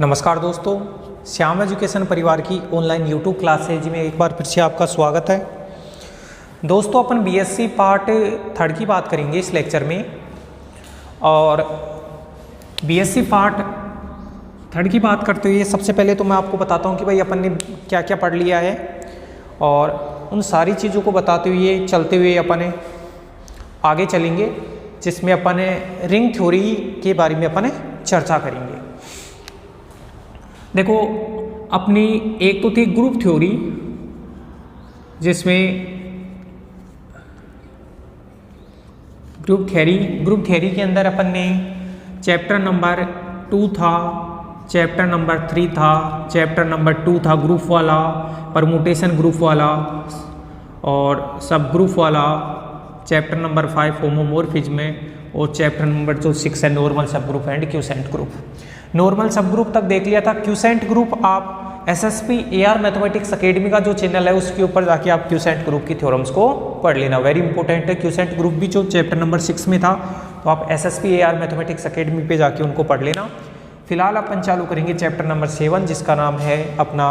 नमस्कार दोस्तों, श्याम एजुकेशन परिवार की ऑनलाइन यूट्यूब क्लासेज में एक बार फिर से आपका स्वागत है। दोस्तों, अपन बीएससी पार्ट थर्ड की बात करेंगे इस लेक्चर में। और बीएससी पार्ट थर्ड की बात करते हुए सबसे पहले तो मैं आपको बताता हूँ कि भाई अपन ने क्या क्या पढ़ लिया है, और उन सारी चीज़ों को बताते हुए चलते हुए अपन आगे चलेंगे, जिसमें अपन रिंग थ्योरी के बारे में अपन चर्चा करेंगे। देखो, अपनी एक तो थी ग्रुप थ्योरी, जिसमें ग्रुप थ्योरी के अंदर अपन ने चैप्टर नंबर 2 था, चैप्टर नंबर 3 था, चैप्टर नंबर 2 था ग्रुप वाला, परमुटेशन ग्रुप वाला और सब ग्रुप वाला, चैप्टर नंबर 5 होमोमोर्फिज्म और चैप्टर नंबर जो 6 है नॉर्मल सब group and quotient group. Normal सब ग्रुप तक देख लिया था। क्यूसेंट ग्रुप आप एसएसपी एआर मैथमेटिक्स एकेडमी का जो चैनल है उसके ऊपर जाके आप क्यूसेंट ग्रुप की थ्योरम्स को पढ़ लेना, वेरी इंपॉर्टेंट है। क्यूसेंट ग्रुप भी जो चैप्टर नंबर 6 में था, तो आप एसएसपी एआर मैथमेटिक्स एकेडमी पे जाके उनको पढ़ लेना। फिलहाल अपन चालू करेंगे चैप्टर नंबर 7, जिसका नाम है अपना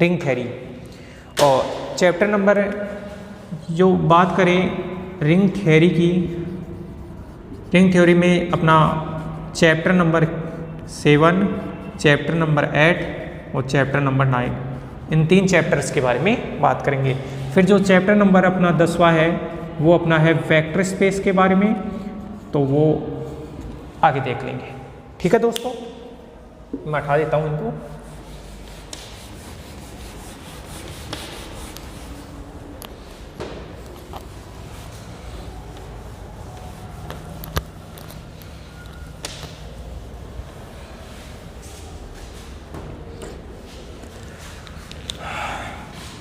रिंग थ्योरी। और चैप्टर नंबर जो बात करें रिंग थ्योरी की, रिंग थ्योरी में अपना चैप्टर नंबर 7, चैप्टर नंबर 8 और चैप्टर नंबर 9, इन 3 चैप्टर्स के बारे में बात करेंगे। फिर जो चैप्टर नंबर अपना 10वां है वो अपना है वेक्टर स्पेस के बारे में, तो वो आगे देख लेंगे। ठीक है दोस्तों, मैं हटा देता हूँ इनको।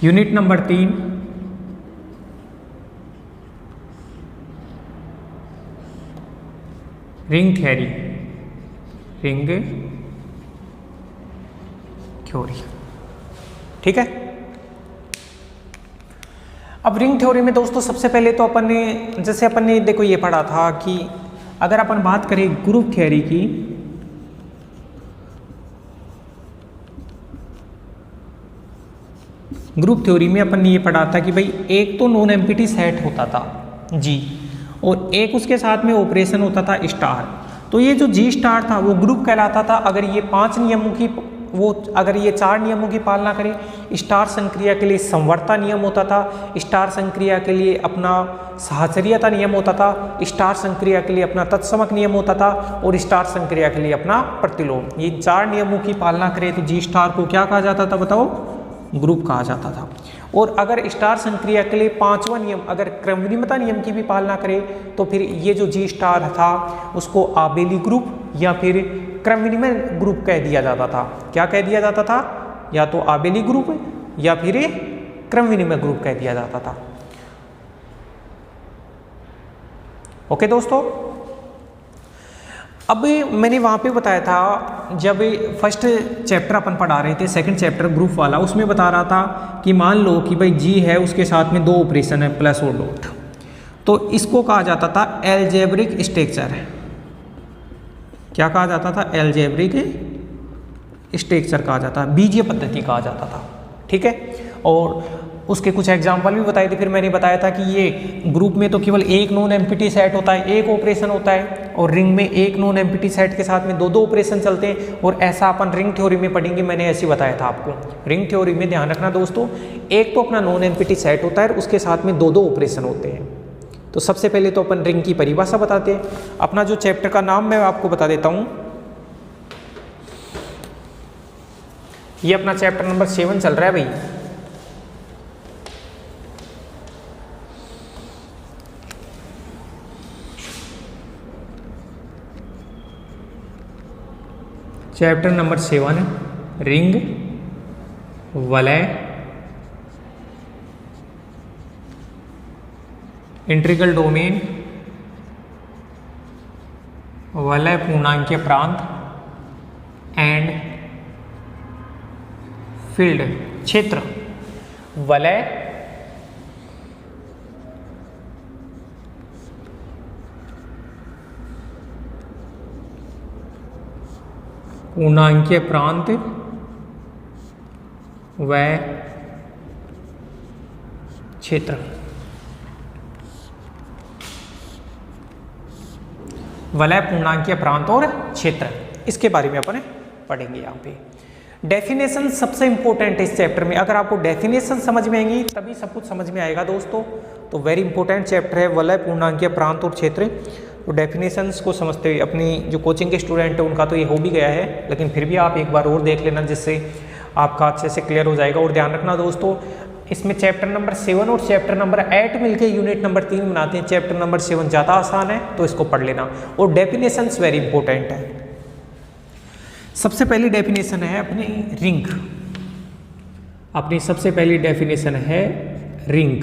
Unit number 3, ring theory, ring theory. ठीक है। अब रिंग थ्योरी में दोस्तों सबसे पहले तो अपन ने, जैसे अपन ने देखो ये पढ़ा था कि अगर अपन बात करें ग्रुप थ्योरी की, ग्रुप थ्योरी में अपन ने ये पढ़ा था कि भाई एक तो नॉन एम्प्टी सेट होता था जी, और एक उसके साथ में ऑपरेशन होता था स्टार। तो ये जो जी स्टार था वो ग्रुप कहलाता था अगर ये 5 नियमों की, वो अगर ये 4 नियमों की पालना करे। स्टार संक्रिया के लिए संवर्ता नियम होता था, स्टार संक्रिया के लिए अपना साहचर्यता नियम होता था, स्टार संक्रिया के लिए अपना तत्समक नियम होता था, और स्टार संक्रिया के लिए अपना प्रतिलोम। ये 4 नियमों की पालना करे तो जी स्टार को क्या कहा जाता था बताओ? ग्रुप कहा जाता था। और अगर स्टार संक्रिया के लिए 5वां नियम अगर क्रमविनिमयता नियम की भी पालना करे तो फिर ये जो जी स्टार था उसको आबेली ग्रुप या फिर क्रमविनिमय ग्रुप कह दिया जाता था। क्या कह दिया जाता था? या तो आबेली ग्रुप या फिर क्रमविनिमय ग्रुप कह दिया जाता था। ओके दोस्तों, अब मैंने वहाँ पे बताया था, जब फर्स्ट चैप्टर अपन पढ़ा रहे थे, सेकंड चैप्टर ग्रुप वाला, उसमें बता रहा था कि मान लो कि भाई जी है, उसके साथ में 2 ऑपरेशन है प्लस और डॉट, तो इसको कहा जाता था एल्जेब्रिक स्ट्रक्चर। क्या कहा जाता था? एल्जेब्रिक स्ट्रक्चर कहा जाता, बीजीय पद्धति कहा जाता था। ठीक है। और उसके कुछ एग्जाम्पल भी बताए थे। फिर मैंने बताया था कि ये ग्रुप में तो केवल एक नॉन एम्प्टी सेट होता है, एक ऑपरेशन होता है, और रिंग में एक नॉन एम्प्टी सेट के साथ में 2-2 ऑपरेशन चलते हैं। और ऐसा अपन रिंग थ्योरी में पढ़ेंगे, मैंने ऐसे बताया था आपको। रिंग थ्योरी में ध्यान रखना दोस्तों, एक तो अपना नॉन एम्प्टी सेट होता है और उसके साथ में 2-2 ऑपरेशन होते हैं। तो सबसे पहले तो अपन रिंग की परिभाषा बताते हैं। अपना जो चैप्टर का नाम मैं आपको बता देता हूँ, ये अपना चैप्टर नंबर 7 चल रहा है भाई। चैप्टर नंबर 7, रिंग, वलय, इंट्रीगल डोमेन, वलय पूर्णांकीय प्रांत एंड फील्ड क्षेत्र। वलय, पूर्णांकीय प्रांत व क्षेत्र। वलय, पूर्णांकीय प्रांत और क्षेत्र, इसके बारे में अपन पढ़ेंगे। यहाँ पे डेफिनेशन सबसे इंपॉर्टेंट है इस चैप्टर में। अगर आपको डेफिनेशन समझ में आएंगी तभी सब कुछ समझ में आएगा दोस्तों। तो वेरी इंपॉर्टेंट चैप्टर है वलय, पूर्णांकीय प्रांत और क्षेत्र। तो डेफिनेशंस को समझते हुए अपनी जो कोचिंग के स्टूडेंट है उनका तो ये हो भी गया है, लेकिन फिर भी आप एक बार और देख लेना जिससे आपका अच्छे से क्लियर हो जाएगा। और ध्यान रखना दोस्तों, इसमें चैप्टर नंबर 7 और चैप्टर नंबर 8 मिलकर यूनिट नंबर 3 बनाते हैं। चैप्टर नंबर 7 ज़्यादा आसान है तो इसको पढ़ लेना, और डेफिनेशंस वेरी इंपॉर्टेंट है। सबसे पहली डेफिनेशन है अपनी रिंग। अपनी सबसे पहली डेफिनेशन है रिंग,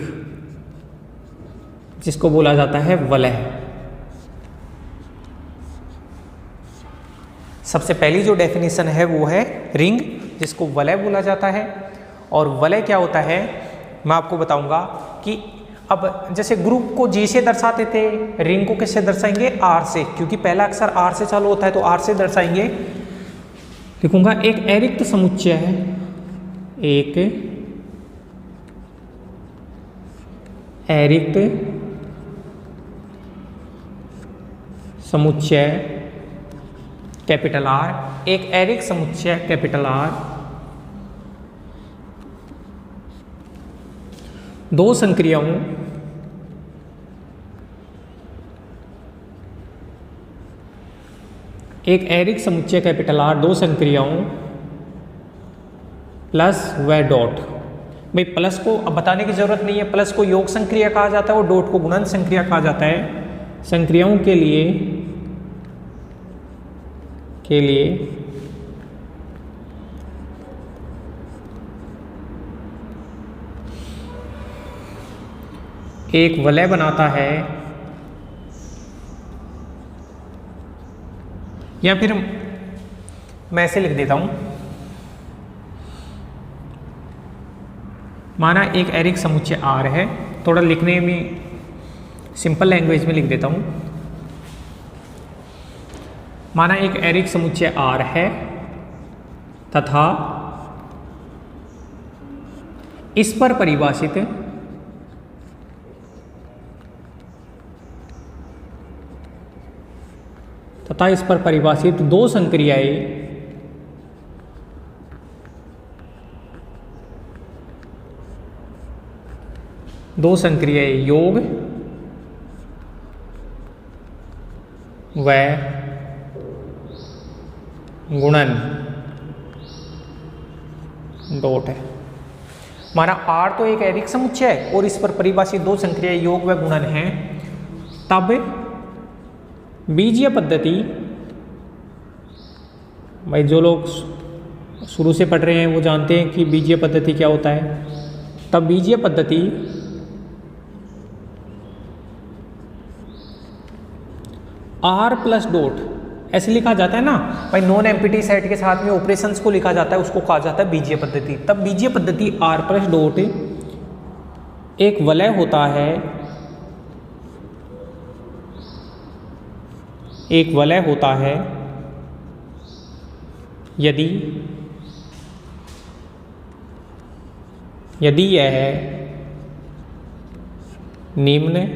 जिसको बोला जाता है वलय। सबसे पहली जो डेफिनेशन है वो है रिंग, जिसको वलय बोला जाता है। और वलय क्या होता है मैं आपको बताऊंगा कि अब जैसे ग्रुप को जी से दर्शाते थे, रिंग को किससे दर्शाएंगे? आर से, क्योंकि पहला अक्षर आर से चालू होता है तो आर से दर्शाएंगे। लिखूंगा एक अरिक्त समुच्चय है, एक अरिक्त समुच्चय कैपिटल आर, एक अरिक्त समुच्चय कैपिटल आर, दो संक्रियाओं एक अरिक्त समुच्चय कैपिटल आर, दो संक्रियाओं प्लस व डॉट। भाई प्लस को अब बताने की जरूरत नहीं है, प्लस को योग संक्रिया कहा जाता है और डॉट को गुणन संक्रिया कहा जाता है। संक्रियाओं के लिए एक वलय बनाता है, या फिर मैं ऐसे लिख देता हूं, माना एक अरिक्त समुच्चय आर है, थोड़ा लिखने में सिंपल लैंग्वेज में लिख देता हूं। माना एक अरिक्त समुच्चय आर है तथा इस पर परिभाषित दो संक्रियाएं योग व गुणन डॉट है। हमारा आर तो एक अरिक्त समुच्चय है और इस पर परिभाषित दो संक्रियाएं योग व गुणन है, तब बीजीय पद्धति, भाई जो लोग शुरू से पढ़ रहे हैं वो जानते हैं कि बीजीय पद्धति क्या होता है। तब बीजीय पद्धति आर प्लस डॉट ऐसे लिखा जाता है ना भाई, नॉन एम्प्टी सेट के साथ में ऑपरेशंस को लिखा जाता है, उसको कहा जाता है बीजीय पद्धति। तब बीजीय पद्धति आर प्लस डॉट एक वलय होता है, एक वलय होता है यदि यह निम्न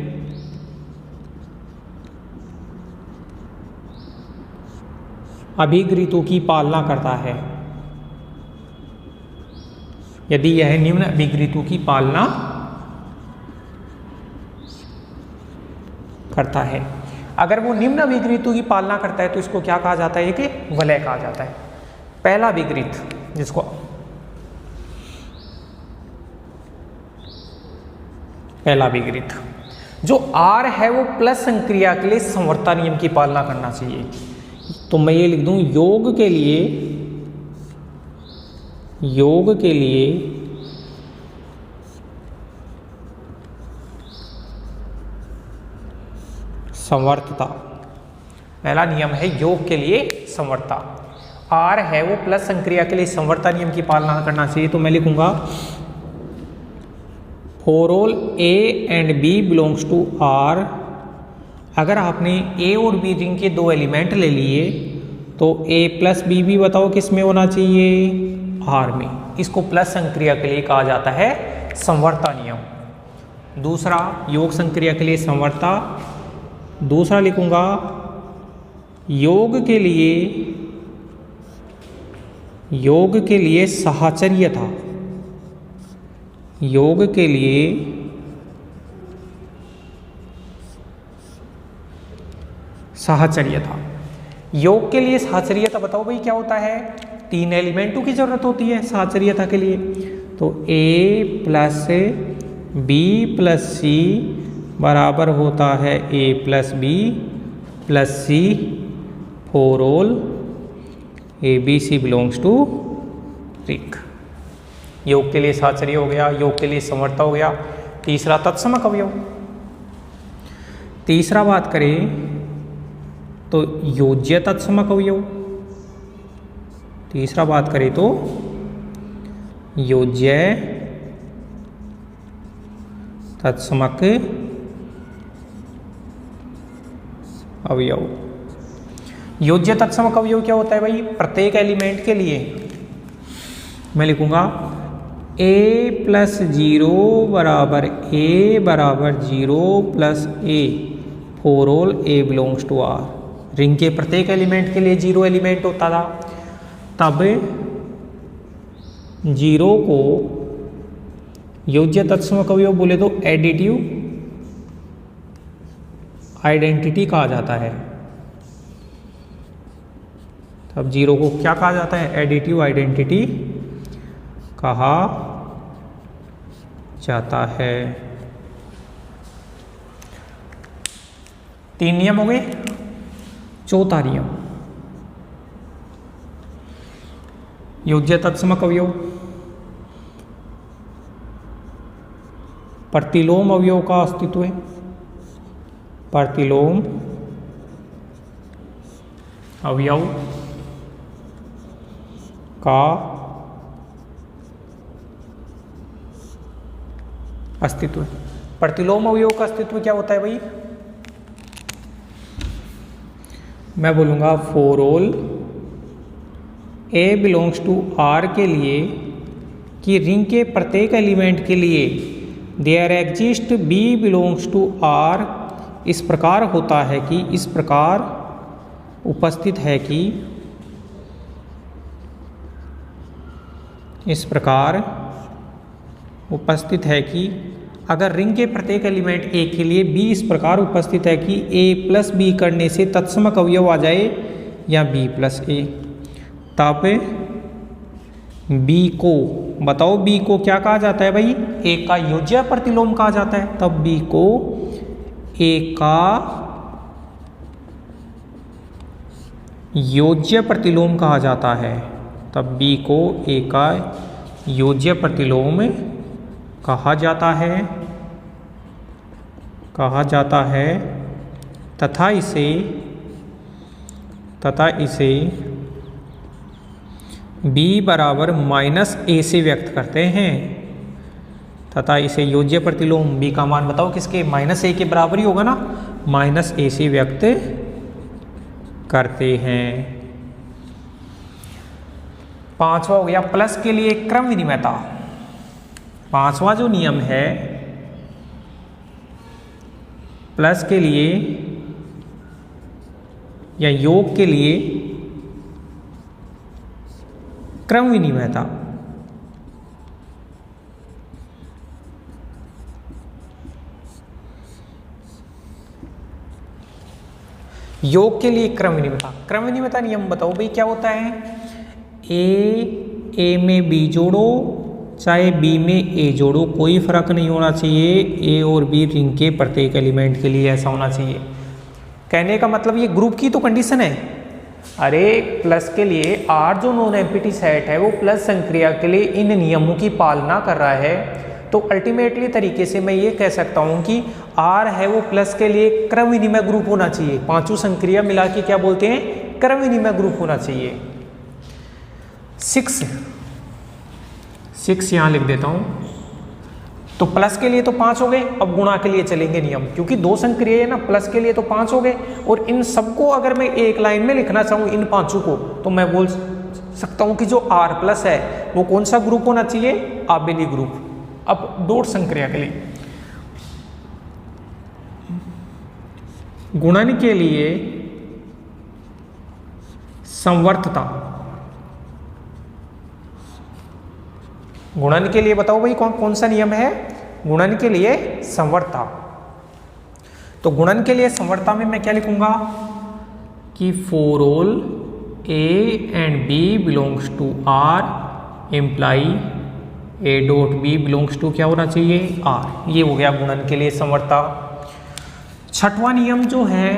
अभिगृहीतों की पालना करता है, यदि यह निम्न अभिगृहीतों की पालना करता है। अगर वो निम्न अभिगृहीतों की पालना करता है तो इसको क्या कहा जाता है कि वलय कहा जाता है। पहला अभिगृहीत, जिसको पहला अभिगृहीत जो आर है वो प्लस संक्रिया के लिए संवर्ता नियम की पालना करना चाहिए। तो मैं ये लिख दूं योग के लिए संवर्तता, पहला नियम है योग के लिए संवर्तता। आर है वो प्लस संक्रिया के लिए संवर्ता नियम की पालना करना चाहिए। तो मैं लिखूंगा for all A and B belongs to R. अगर आपने ए और बी रिंग के दो एलिमेंट ले लिए तो A प्लस बी भी बताओ किस में होना चाहिए, R में। इसको प्लस संक्रिया के लिए कहा जाता है संवर्ता नियम। दूसरा योग संक्रिया के लिए संवर्ता, दूसरा लिखूंगा योग के लिए साहचर्यता, योग के लिए साहचर्यता। योग के लिए साहचर्यता बताओ भाई क्या होता है, 3 एलिमेंटों की जरूरत होती है साहचर्यता के लिए। तो A plus B plus C बराबर होता है A plus B plus C for all ABC belongs to ring. योग के लिए साहचर्य हो गया, योग के लिए समवर्ता हो गया। तीसरा तत्समक अवयव। तीसरा बात करें तो योज्य तत्समक अवयव। तीसरा बात करें तो योज्य तत्समक अवयव। योज्य तत्समक अवयव क्या होता है भाई, प्रत्येक एलिमेंट के लिए मैं लिखूंगा A प्लस 0 बराबर A बराबर 0 plus A for all A belongs to R। Ring के प्रत्येक एलिमेंट के लिए 0 एलिमेंट होता था, तब 0 को योज्य तत्समक अवयव बोले तो एडिटिव आइडेंटिटी कहा जाता है। तब 0 को क्या कहा जाता है, एडिटिव आइडेंटिटी कहा जाता है। 3 नियम हो गए। चौथा नियम योज्य तत्समक अवयव। प्रतिलोम अवयव का अस्तित्व है, प्रतिलोम अवयव का अस्तित्व है। प्रतिलोम अवयव का अस्तित्व क्या होता है भाई, मैं बोलूंगा for all A belongs to R के लिए कि रिंग के प्रत्येक एलिमेंट के लिए there exist B belongs to R इस प्रकार होता है कि, इस प्रकार उपस्थित है कि, इस प्रकार उपस्थित है कि अगर रिंग के प्रत्येक एलिमेंट A के लिए B इस प्रकार उपस्थित है कि A प्लस B करने से तत्समक अवयव आ जाए या B प्लस A, तब B को बताओ, B को क्या कहा जाता है भाई, A का योज्य प्रतिलोम कहा जाता है। तब B को A का योज्य प्रतिलोम कहा जाता है। तब B को A का योज्य प्रतिलोम कहा जाता है तथा इसे B बराबर माइनस A से व्यक्त करते हैं, तथा इसे योज्य प्रतिलोम B का मान बताओ किसके, माइनस A के बराबर ही होगा ना, माइनस A से व्यक्त करते हैं। पांचवा हो गया प्लस के लिए क्रम विनिमयता। पांचवा जो नियम है प्लस के लिए या योग के लिए क्रम विनिमयता। योग के लिए क्रम विनिमयता। क्रम विनिमयता नियम बताओ भाई क्या होता है, A में B जोड़ो चाहे B में A जोड़ो, कोई फर्क नहीं होना चाहिए, A और B रिंग के प्रत्येक एलिमेंट के लिए ऐसा होना चाहिए। कहने का मतलब ये ग्रुप की तो कंडीशन है। अरे प्लस के लिए R जो नॉन एम्प्टी सेट है वो प्लस संक्रिया के लिए इन नियमों की पालना कर रहा है, तो अल्टीमेटली तरीके से मैं ये कह सकता हूँ कि R है वो प्लस के लिए क्रम विनिमय ग्रुप होना चाहिए। पांचों संक्रिया मिला के क्या बोलते हैं, क्रम विनिमय ग्रुप होना चाहिए। 6 यहाँ लिख देता हूँ, तो प्लस के लिए तो 5 हो गए, अब गुणा के लिए चलेंगे नियम, क्योंकि दो संक्रिय है ना, प्लस के लिए तो 5 हो गए। और इन सबको अगर मैं एक लाइन में लिखना चाहूँ इन पांचों को, तो मैं बोल सकता हूँ कि जो R प्लस है वो कौन सा ग्रुप होना चाहिए, आबेली ग्रुप। अब डॉट संक्रिया के लिए, गुणन के लिए संवर्तता, गुणन के लिए बताओ भाई कौन सा नियम है, गुणन के लिए संवर्तता। तो गुणन के लिए संवर्तता में मैं क्या लिखूंगा कि for all A and B belongs to R imply A dot B belongs to क्या होना चाहिए, R। ये हो गया गुणन के लिए संवर्तता। छठवां नियम जो है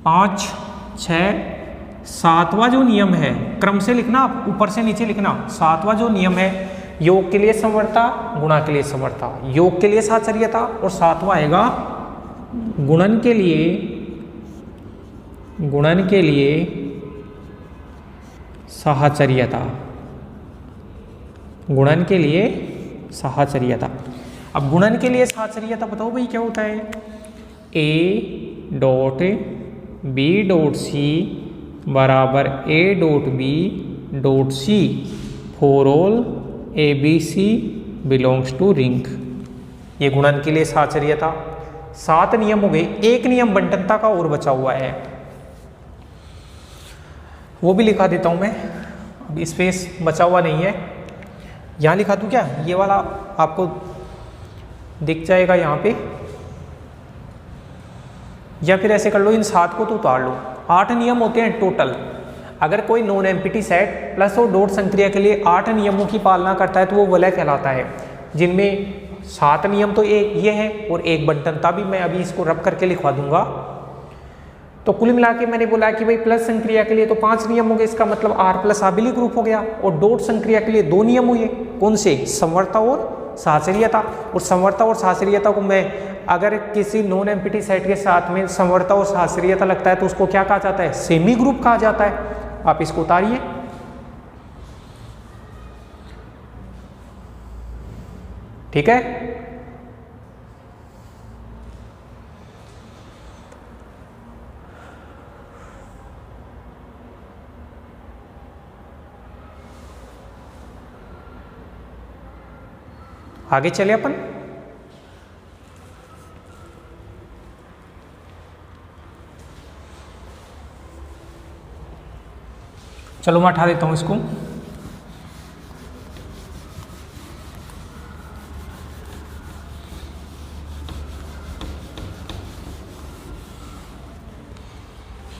5, 6, 7वां जो नियम है, क्रम से लिखना, आप ऊपर से नीचे लिखना। 7वां जो नियम है, योग के लिए संवर्तता, गुणा के लिए संवर्तता, योग के लिए साहचर्यता, और 7वां आएगा गुणन के लिए साहचर्यता, गुणन के लिए साहचर्यता। अब गुणन के लिए साहचर्यता बताओ भाई क्या होता है, A dot B dot C बराबर A dot B dot C for all ABC belongs to ring. ये गुणन के लिए साहचर्यता। 7 नियम हो गए, एक नियम बंटनता का और बचा हुआ है, वो भी लिखा देता हूं मैं। अब स्पेस बचा हुआ नहीं है, यहां लिखा दूं क्या, ये वाला आपको दिख जाएगा यहाँ पे, या फिर ऐसे कर लो, इन 7 को तो उतार लो। 8 नियम होते हैं टोटल। अगर कोई नॉन एम्प्टी सेट प्लस और डॉट संक्रिया के लिए 8 नियमों की पालना करता है तो वो वलय कहलाता है, जिनमें 7 नियम तो एक ये है और एक बंटनता भी। मैं अभी इसको रब करके लिखवा दूंगा। तो कुल मिला के मैंने बोला कि भाई प्लस संक्रिया के लिए तो 5 नियम हो गए, इसका मतलब R प्लस आबेली ग्रुप हो गया। और डॉट संक्रिया के लिए 2 नियम हुए, कौन से, संवर्तता और साहचर्यता। और संवर्तता और साहचर्यता को मैं, अगर किसी नॉन एम्प्टी सेट के साथ में संवर्तता और साहचर्यता लगता है तो उसको क्या कहा जाता है, सेमी ग्रुप कहा जाता है। आप इसको उतारिए। ठीक है, आगे चले अपन। चलो मैं हटा देता हूं इसको।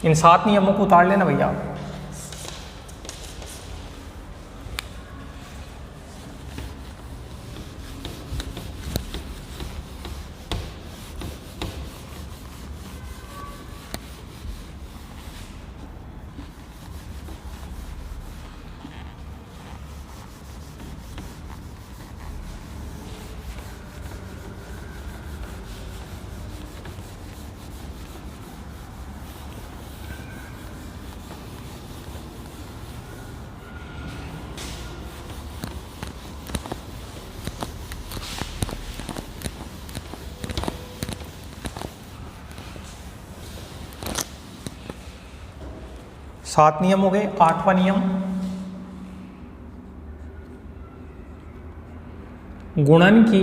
इन 7 नियमों को उतार लेना भैया। सात नियम हो गए। 8वां नियम, गुणन की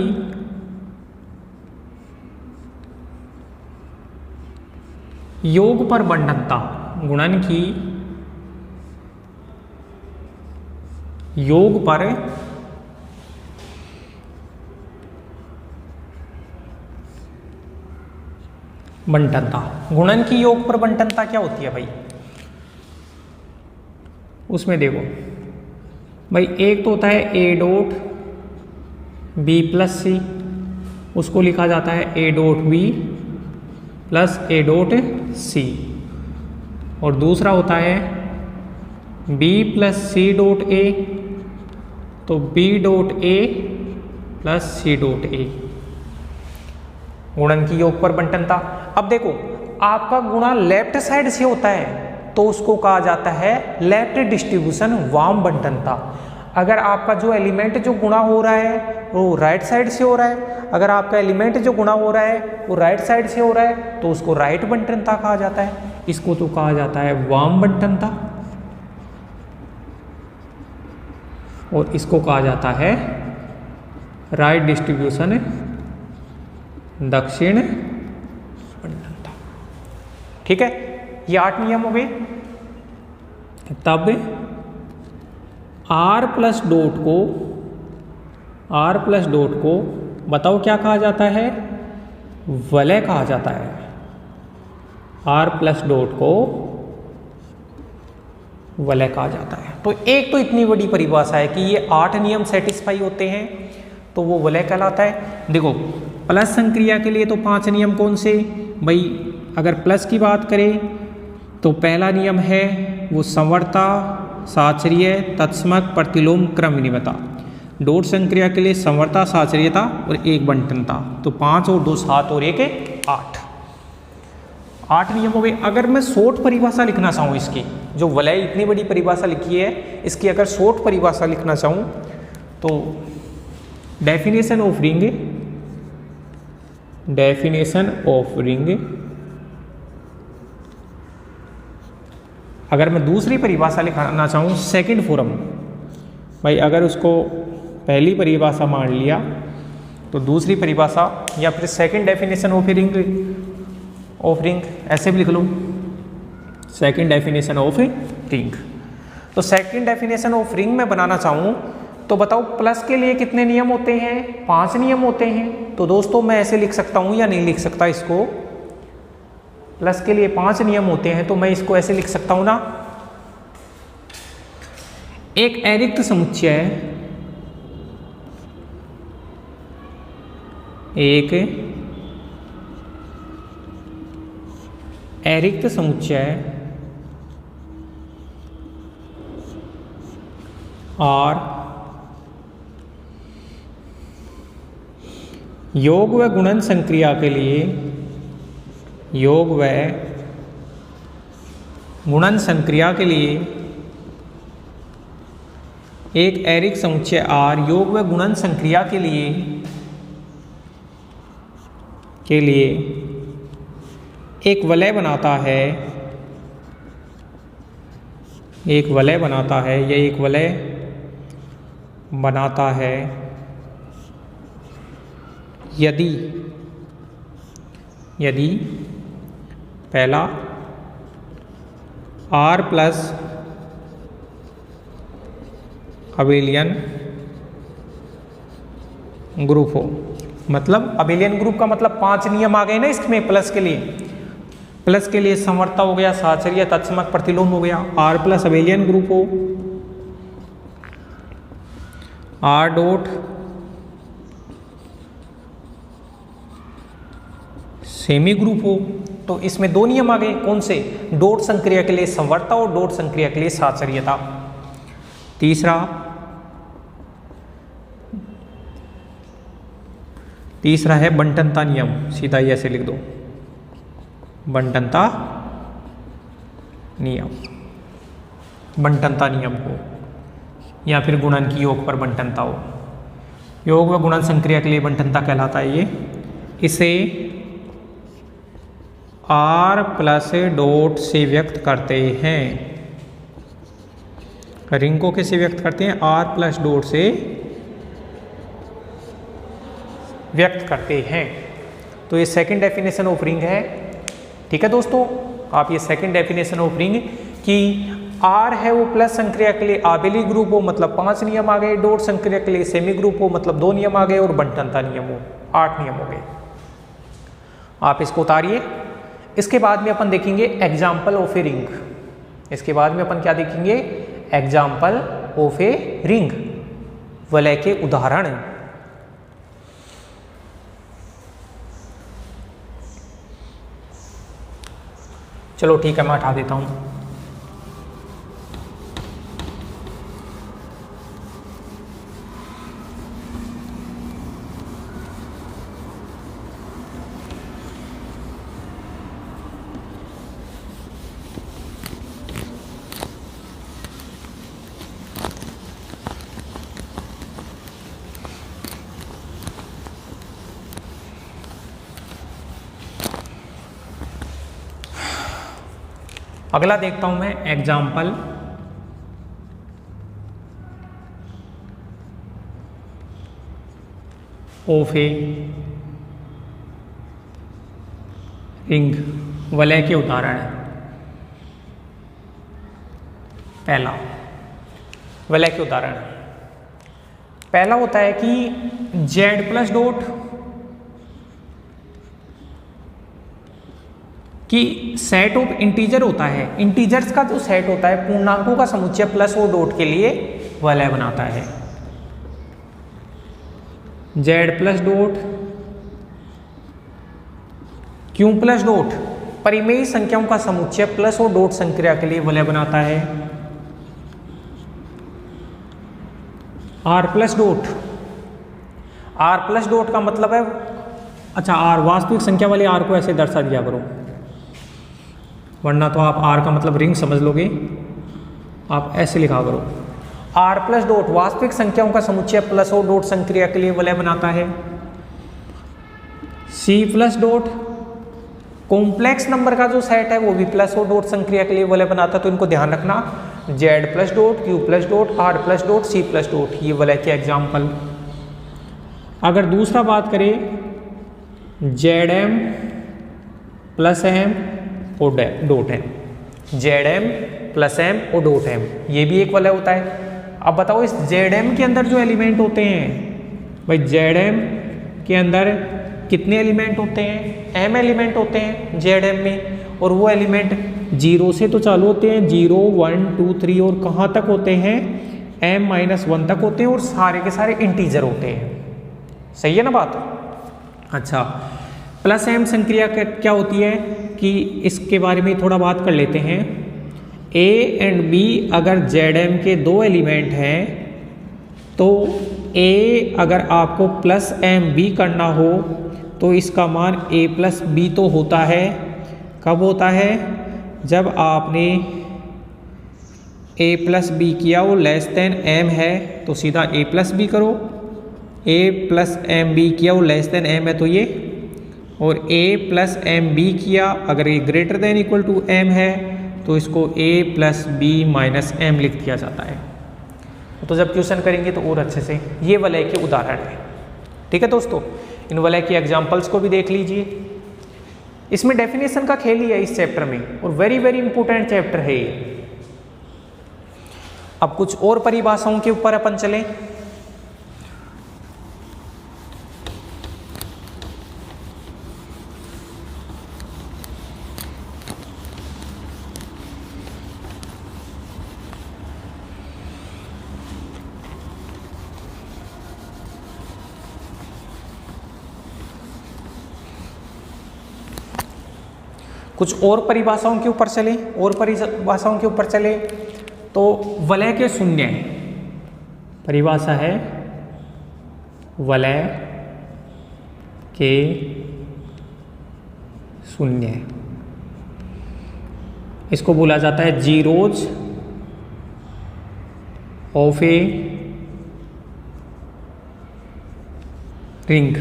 योग पर बंटनता, गुणन की योग पर बंटनता। गुणन की योग पर बंटनता क्या होती है भाई, उसमें देखो भाई, एक तो होता है A dot B plus C, उसको लिखा जाता है A dot B plus A dot C। और दूसरा होता है B plus C dot A, तो B dot A plus C dot A। गुणन की योग पर बंटनता। अब देखो, आपका गुणा लेफ्ट साइड से होता है तो उसको कहा जाता है लेफ्ट डिस्ट्रीब्यूशन वाम बंटनता। अगर आपका जो एलिमेंट जो गुणा हो रहा है वो राइट साइड से हो रहा है, अगर आपका एलिमेंट जो गुणा हो रहा है वो राइट साइड से हो रहा है तो उसको राइट बंटनता कहा जाता है, इसको तो कहा जाता है वाम बंटनता, और इसको कहा जाता है राइट डिस्ट्रीब्यूशन दक्षिण बंटनता। ठीक है, ये 8 नियम हो गए। तब आर प्लस डॉट को बताओ क्या कहा जाता है, वलय कहा जाता है। आर प्लस डॉट को वलय कहा जाता है। तो एक तो इतनी बड़ी परिभाषा है कि ये 8 नियम सेटिस्फाई होते हैं तो वो वलय कहलाता है। देखो प्लस संक्रिया के लिए तो 5 नियम कौन से भाई, अगर प्लस की बात करें तो पहला नियम है वो संवरता, साचर्य, तत्समक, प्रतिलोम, क्रम विनिमयता। डॉट संक्रिया के लिए संवरता, साचर्यता और एक बंटनता। तो 5 और 2 7 और 1 8, 8 नियम हो गए। अगर मैं शॉर्ट परिभाषा लिखना चाहूँ इसकी, जो वलय इतनी बड़ी परिभाषा लिखी है इसकी अगर शॉर्ट परिभाषा लिखना चाहूँ तो डेफिनेशन ऑफ रिंग, अगर मैं दूसरी परिभाषा लिखाना चाहूँ सेकंड फॉर्म, भाई अगर उसको पहली परिभाषा मान लिया तो दूसरी परिभाषा या फिर सेकंड डेफिनेशन ऑफ रिंग ऐसे भी लिख लो, सेकंड डेफिनेशन ऑफ रिंग। तो सेकंड डेफिनेशन ऑफ रिंग में बनाना चाहूँ तो बताओ प्लस के लिए कितने नियम होते हैं, 5 नियम होते हैं। तो दोस्तों मैं ऐसे लिख सकता हूँ या नहीं लिख सकता इसको, प्लस के लिए 5 नियम होते हैं तो मैं इसको ऐसे लिख सकता हूं ना, एक अरिक्त समुच्चय, एक अरिक्त समुच्चय और योग व गुणन संक्रिया के लिए, योग व गुणन संक्रिया के लिए एक अरिक्त समुच्चय आर योग व गुणन संक्रिया के लिए एक वलय बनाता है, एक वलय बनाता है, यह एक वलय बनाता है यदि पहला R प्लस अबेलियन ग्रुप हो। मतलब अबेलियन ग्रुप का मतलब 5 नियम आ गए ना इसमें प्लस के लिए। प्लस के लिए समवर्ता हो गया, साचर्य, तत्समक, प्रतिलोम हो गया। R प्लस अबेलियन ग्रुप हो, R डॉट सेमी ग्रुप हो। तो इसमें 2 नियम आ गए, कौन से, डॉट संक्रिया के लिए संवर्ता और डॉट संक्रिया के लिए साचर्यता। तीसरा है बंटनता नियम, सीधा ही ऐसे लिख दो, बंटनता नियम, बंटनता नियम हो, या फिर गुणन की योग पर बंटनता हो। योग व गुणन संक्रिया के लिए बंटनता कहलाता है ये। इसे R प्लस डॉट से व्यक्त करते हैं। रिंग को कैसे व्यक्त करते हैं, R प्लस डॉट से व्यक्त करते हैं। तो ये सेकंड डेफिनेशन ऑफ रिंग है। ठीक है दोस्तों, आप ये सेकंड डेफिनेशन ऑफ रिंग कि R है वो प्लस संक्रिया के लिए आबेली ग्रुप हो, मतलब 5 नियम आ गए। डॉट संक्रिया के लिए सेमी ग्रुप हो, मतलब 2 नियम आ गए। और बंटनता नियम हो, 8 नियम हो गए। आप इसको उतारिए। इसके बाद में अपन देखेंगे एग्जाम्पल ऑफ ए रिंग। इसके बाद में अपन क्या देखेंगे, एग्जाम्पल ऑफ ए रिंग, वलय के उदाहरण। चलो ठीक है, मैं हटा देता हूं। अगला देखता हूं मैं एग्जाम्पल ऑफ ए रिंग, वलय के उदाहरण है। पहला वलय के उदाहरण, पहला होता है कि जेड प्लस डॉट कि सेट ऑफ इंटीजर होता है, इंटीजर्स का जो सेट होता है पूर्णांकों का समुच्चय प्लस और डॉट के लिए वलय बनाता है। Z plus dot Q plus dot परिमेय संख्याओं का समुच्चय प्लस और डॉट संक्रिया के लिए वलय बनाता है। R plus dot, R plus dot का मतलब है, अच्छा आर वास्तविक संख्या वाले आर को ऐसे दर्शा दिया करो, वरना तो आप आर का मतलब रिंग समझ लोगे, आप ऐसे लिखा करो। आर प्लस डॉट वास्तविक संख्याओं का समुच्चय प्लस और डॉट संक्रिया के लिए वलय बनाता है। C plus dot complex number का जो सेट है वो भी प्लस और डॉट संक्रिया के लिए वलय बनाता है, तो इनको ध्यान रखना। Z plus dot, Q plus dot, R plus dot, C plus dot, ये वलय के एग्जाम्पल। अगर दूसरा बात करें जेड एम प्लस एम और dot M, Z M plus M और डॉट एम, ये भी एक वलय होता है। अब बताओ इस जेड एम के अंदर जो एलिमेंट होते हैं, भाई जेड एम के अंदर कितने एलिमेंट होते हैं? एम एलिमेंट होते हैं जेड एम में, और वो एलिमेंट जीरो से तो चालू होते हैं, 0 1 2 3 और कहाँ तक होते हैं? m-1 तक होते हैं, और सारे के सारे इंटीजर होते हैं। सही है ना बात? अच्छा, प्लस एम संक्रिया क्या होती है कि इसके बारे में थोड़ा बात कर लेते हैं। ए एंड बी अगर जेड एम के दो एलिमेंट हैं तो ए अगर आपको प्लस एम बी करना हो तो इसका मान ए प्लस बी तो होता है। कब होता है? जब आपने ए प्लस बी किया वो लेस देन एम है तो सीधा ए प्लस बी करो, ए प्लस एम बी किया वो लेस देन एम है तो ये, और ए प्लस एम बी किया अगर ये greater than equal to M है तो इसको A plus B minus M लिख दिया जाता है। तो जब क्वेश्चन करेंगे तो और अच्छे से, ये वलय के उदाहरण है। ठीक है दोस्तों, इन वलय की एग्जाम्पल्स को भी देख लीजिए। इसमें डेफिनेशन का खेल ही है इस चैप्टर में, और वेरी वेरी इंपॉर्टेंट चैप्टर है ये। अब कुछ और परिभाषाओं के ऊपर अपन चलें। कुछ और परिभाषाओं के ऊपर चले, और परिभाषाओं के ऊपर चले तो वलय के शून्य परिभाषा है, वलय के शून्य, इसको बोला जाता है जीरोज ऑफ ए रिंग।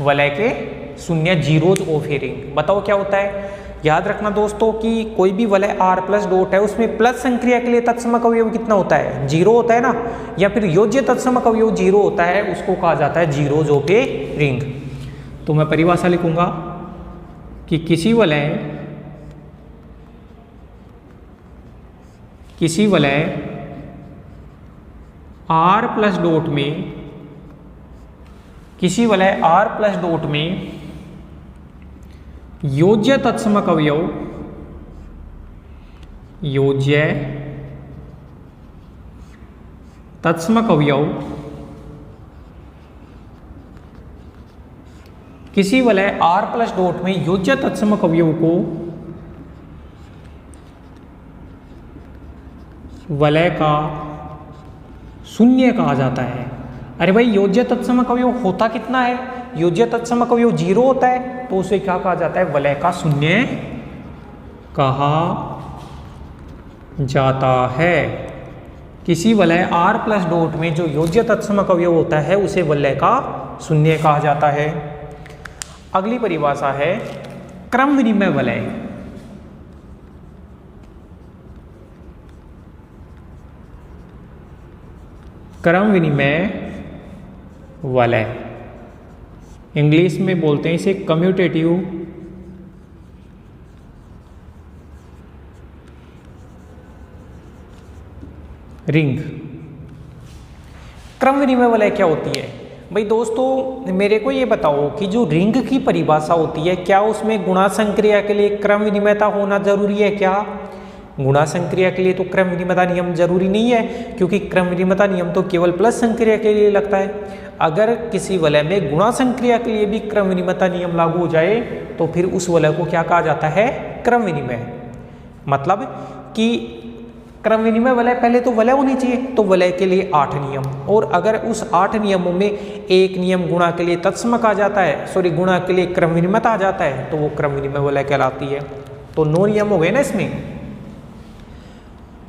वलय के शून्य जीरोज ऑफ ए रिंग। बताओ क्या होता है? याद रखना दोस्तों कि कोई भी वलय आर प्लस डॉट है उसमें प्लस संक्रिया के लिए तत्समक अवयव कितना होता है? 0 होता है ना, या फिर योज्य तत्समक अवयव 0 होता है, उसको कहा जाता है जीरोज ऑफ ए रिंग। तो मैं परिभाषा लिखूंगा कि किसी वलय आर प्लस डॉट में, किसी वलय आर प्लस डॉट में योज्य तत्समक अवयव, योज्य तत्समक अवयव किसी वलय आर प्लस डॉट में योज्य तत्समक अवयव को वलय का शून्य कहा जाता है। अरे भाई, योज्य तत्समक अवयव होता कितना है? योज्य तत्समक अवयव 0 होता है तो उसे क्या कहा जाता है? वलय का शून्य कहा जाता है। किसी वलय आर प्लस डॉट में जो योज्य तत्समक अवयव होता है उसे वलय का शून्य कहा जाता है। अगली परिभाषा है क्रम विनिमय वलय। क्रम विनिमय वलय, इंग्लिश में बोलते हैं इसे कम्यूटेटिव रिंग। क्रम विनिमय वलय क्या होती है भाई दोस्तों, मेरे को ये बताओ कि जो रिंग की परिभाषा होती है, क्या उसमें गुणा संक्रिया के लिए क्रम विनिमयता होना जरूरी है क्या? गुणा संक्रिया के लिए तो क्रम विनिमयता नियम जरूरी नहीं है, क्योंकि क्रम विनिमयता नियम तो केवल प्लस संक्रिया के लिए लगता है। अगर किसी वलय में गुणा संक्रिया के लिए भी क्रम विनिमयता नियम लागू हो जाए तो फिर उस वलय को क्या कहा जाता है? क्रम विनिमय। मतलब कि क्रम विनिमय वलय, पहले तो वलय होनी चाहिए, तो वलय के लिए 8 नियम, और अगर उस 8 नियमों में एक नियम गुणा के लिए तत्समक आ जाता है, सॉरी गुणा के लिए क्रम विनिमयता आ जाता है, तो वो क्रम विनिमय वलय कहलाती है। तो 9 नियम हो गए ना इसमें।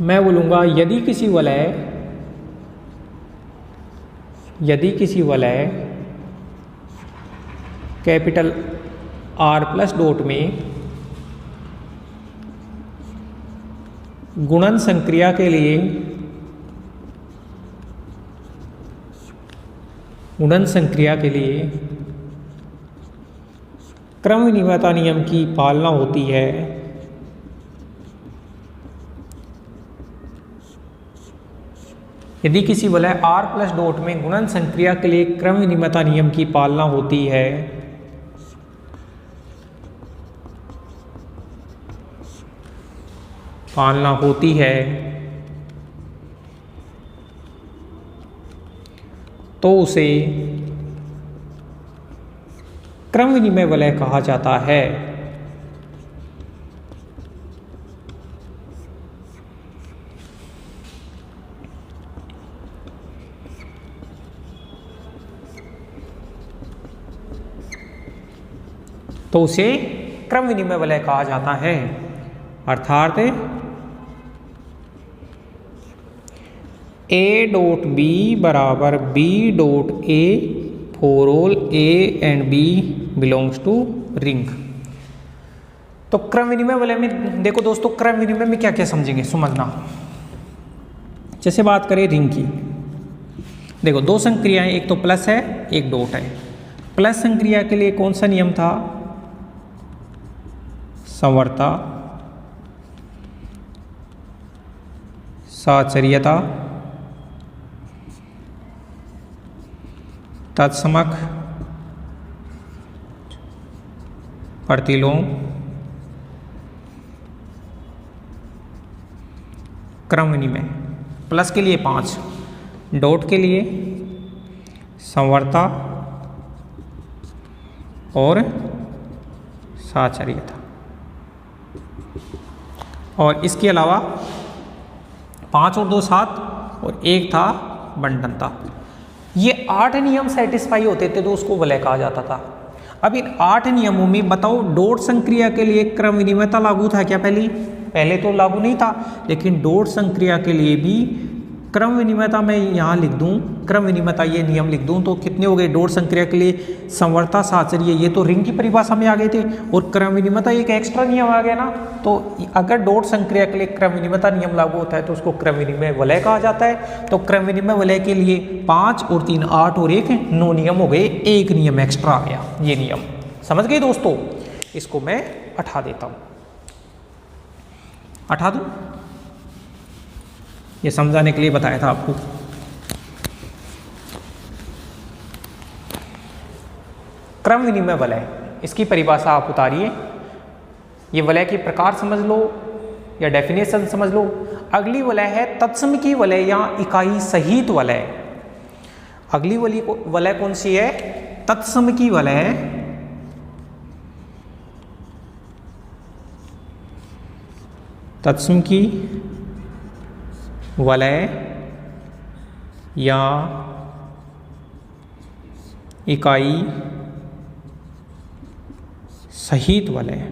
मैं बोलूँगा यदि किसी वलय कैपिटल R प्लस डॉट में गुणन संक्रिया के लिए क्रम विनिमयता नियम की पालना होती है, यदि किसी वलय R प्लस डॉट में गुणन संक्रिया के लिए क्रम विनिमयता नियम की पालना होती है, तो उसे क्रम विनिमय वलय कहा जाता है। तो उसे क्रम विनिमय वलय कहा जाता है। अर्थात A डॉट B बराबर B dot A for all A and B belongs to ring. तो क्रम विनिमय वलय में देखो दोस्तों, क्रम विनिमय में क्या क्या समझेंगे, समझना। जैसे बात करें रिंग की, देखो 2 संक्रियाएं, एक तो प्लस है एक डॉट है। प्लस संक्रिया के लिए कौन सा नियम था? समवर्ता, साचर्यता, तत्समक, प्रतिलोम, क्रम विनिमय। प्लस के लिए 5, डॉट के लिए समवर्ता और साचर्यता, और इसके अलावा 5 और 2 7 और 1 था बंटनता। ये 8 नियम सेटिस्फाई होते थे तो उसको वलय कहा जाता था। अब इन 8 नियमों में बताओ, डॉट संक्रिया के लिए क्रम विनिमयता लागू था क्या? पहले तो लागू नहीं था, लेकिन डॉट संक्रिया के लिए भी क्रम विनिमयता मैं यहाँ लिख दूँ, क्रम विनिमयता ये नियम लिख दूँ, तो कितने हो गए? डॉट संक्रिया के लिए समवर्ता, साचर्य, ये तो रिंग की परिभाषा में आ गए थे, और क्रम विनिमयता एक एक्स्ट्रा नियम आ गया ना। तो अगर डॉट संक्रिया के लिए क्रम विनिमयता नियम लागू होता है तो उसको क्रम विनिमय वलय कहा जाता है। तो क्रम विनिमय वलय के लिए 5 और 3 8 और 1 9 नियम हो गए, एक नियम एक्स्ट्रा आ गया। ये नियम समझ गए दोस्तों? इसको मैं हटा देता हूँ, हटा दूँ, ये समझाने के लिए बताया था आपको। क्रम विनिमय वलय, इसकी परिभाषा आप उतारिए। ये वलय के प्रकार समझ लो या डेफिनेशन समझ लो। अगली वलय है तत्समकी वलय या इकाई सहित वलय। अगली वलय कौन सी है? तत्समकी वलय। तत्समकी वलय या इकाई सहित वलय,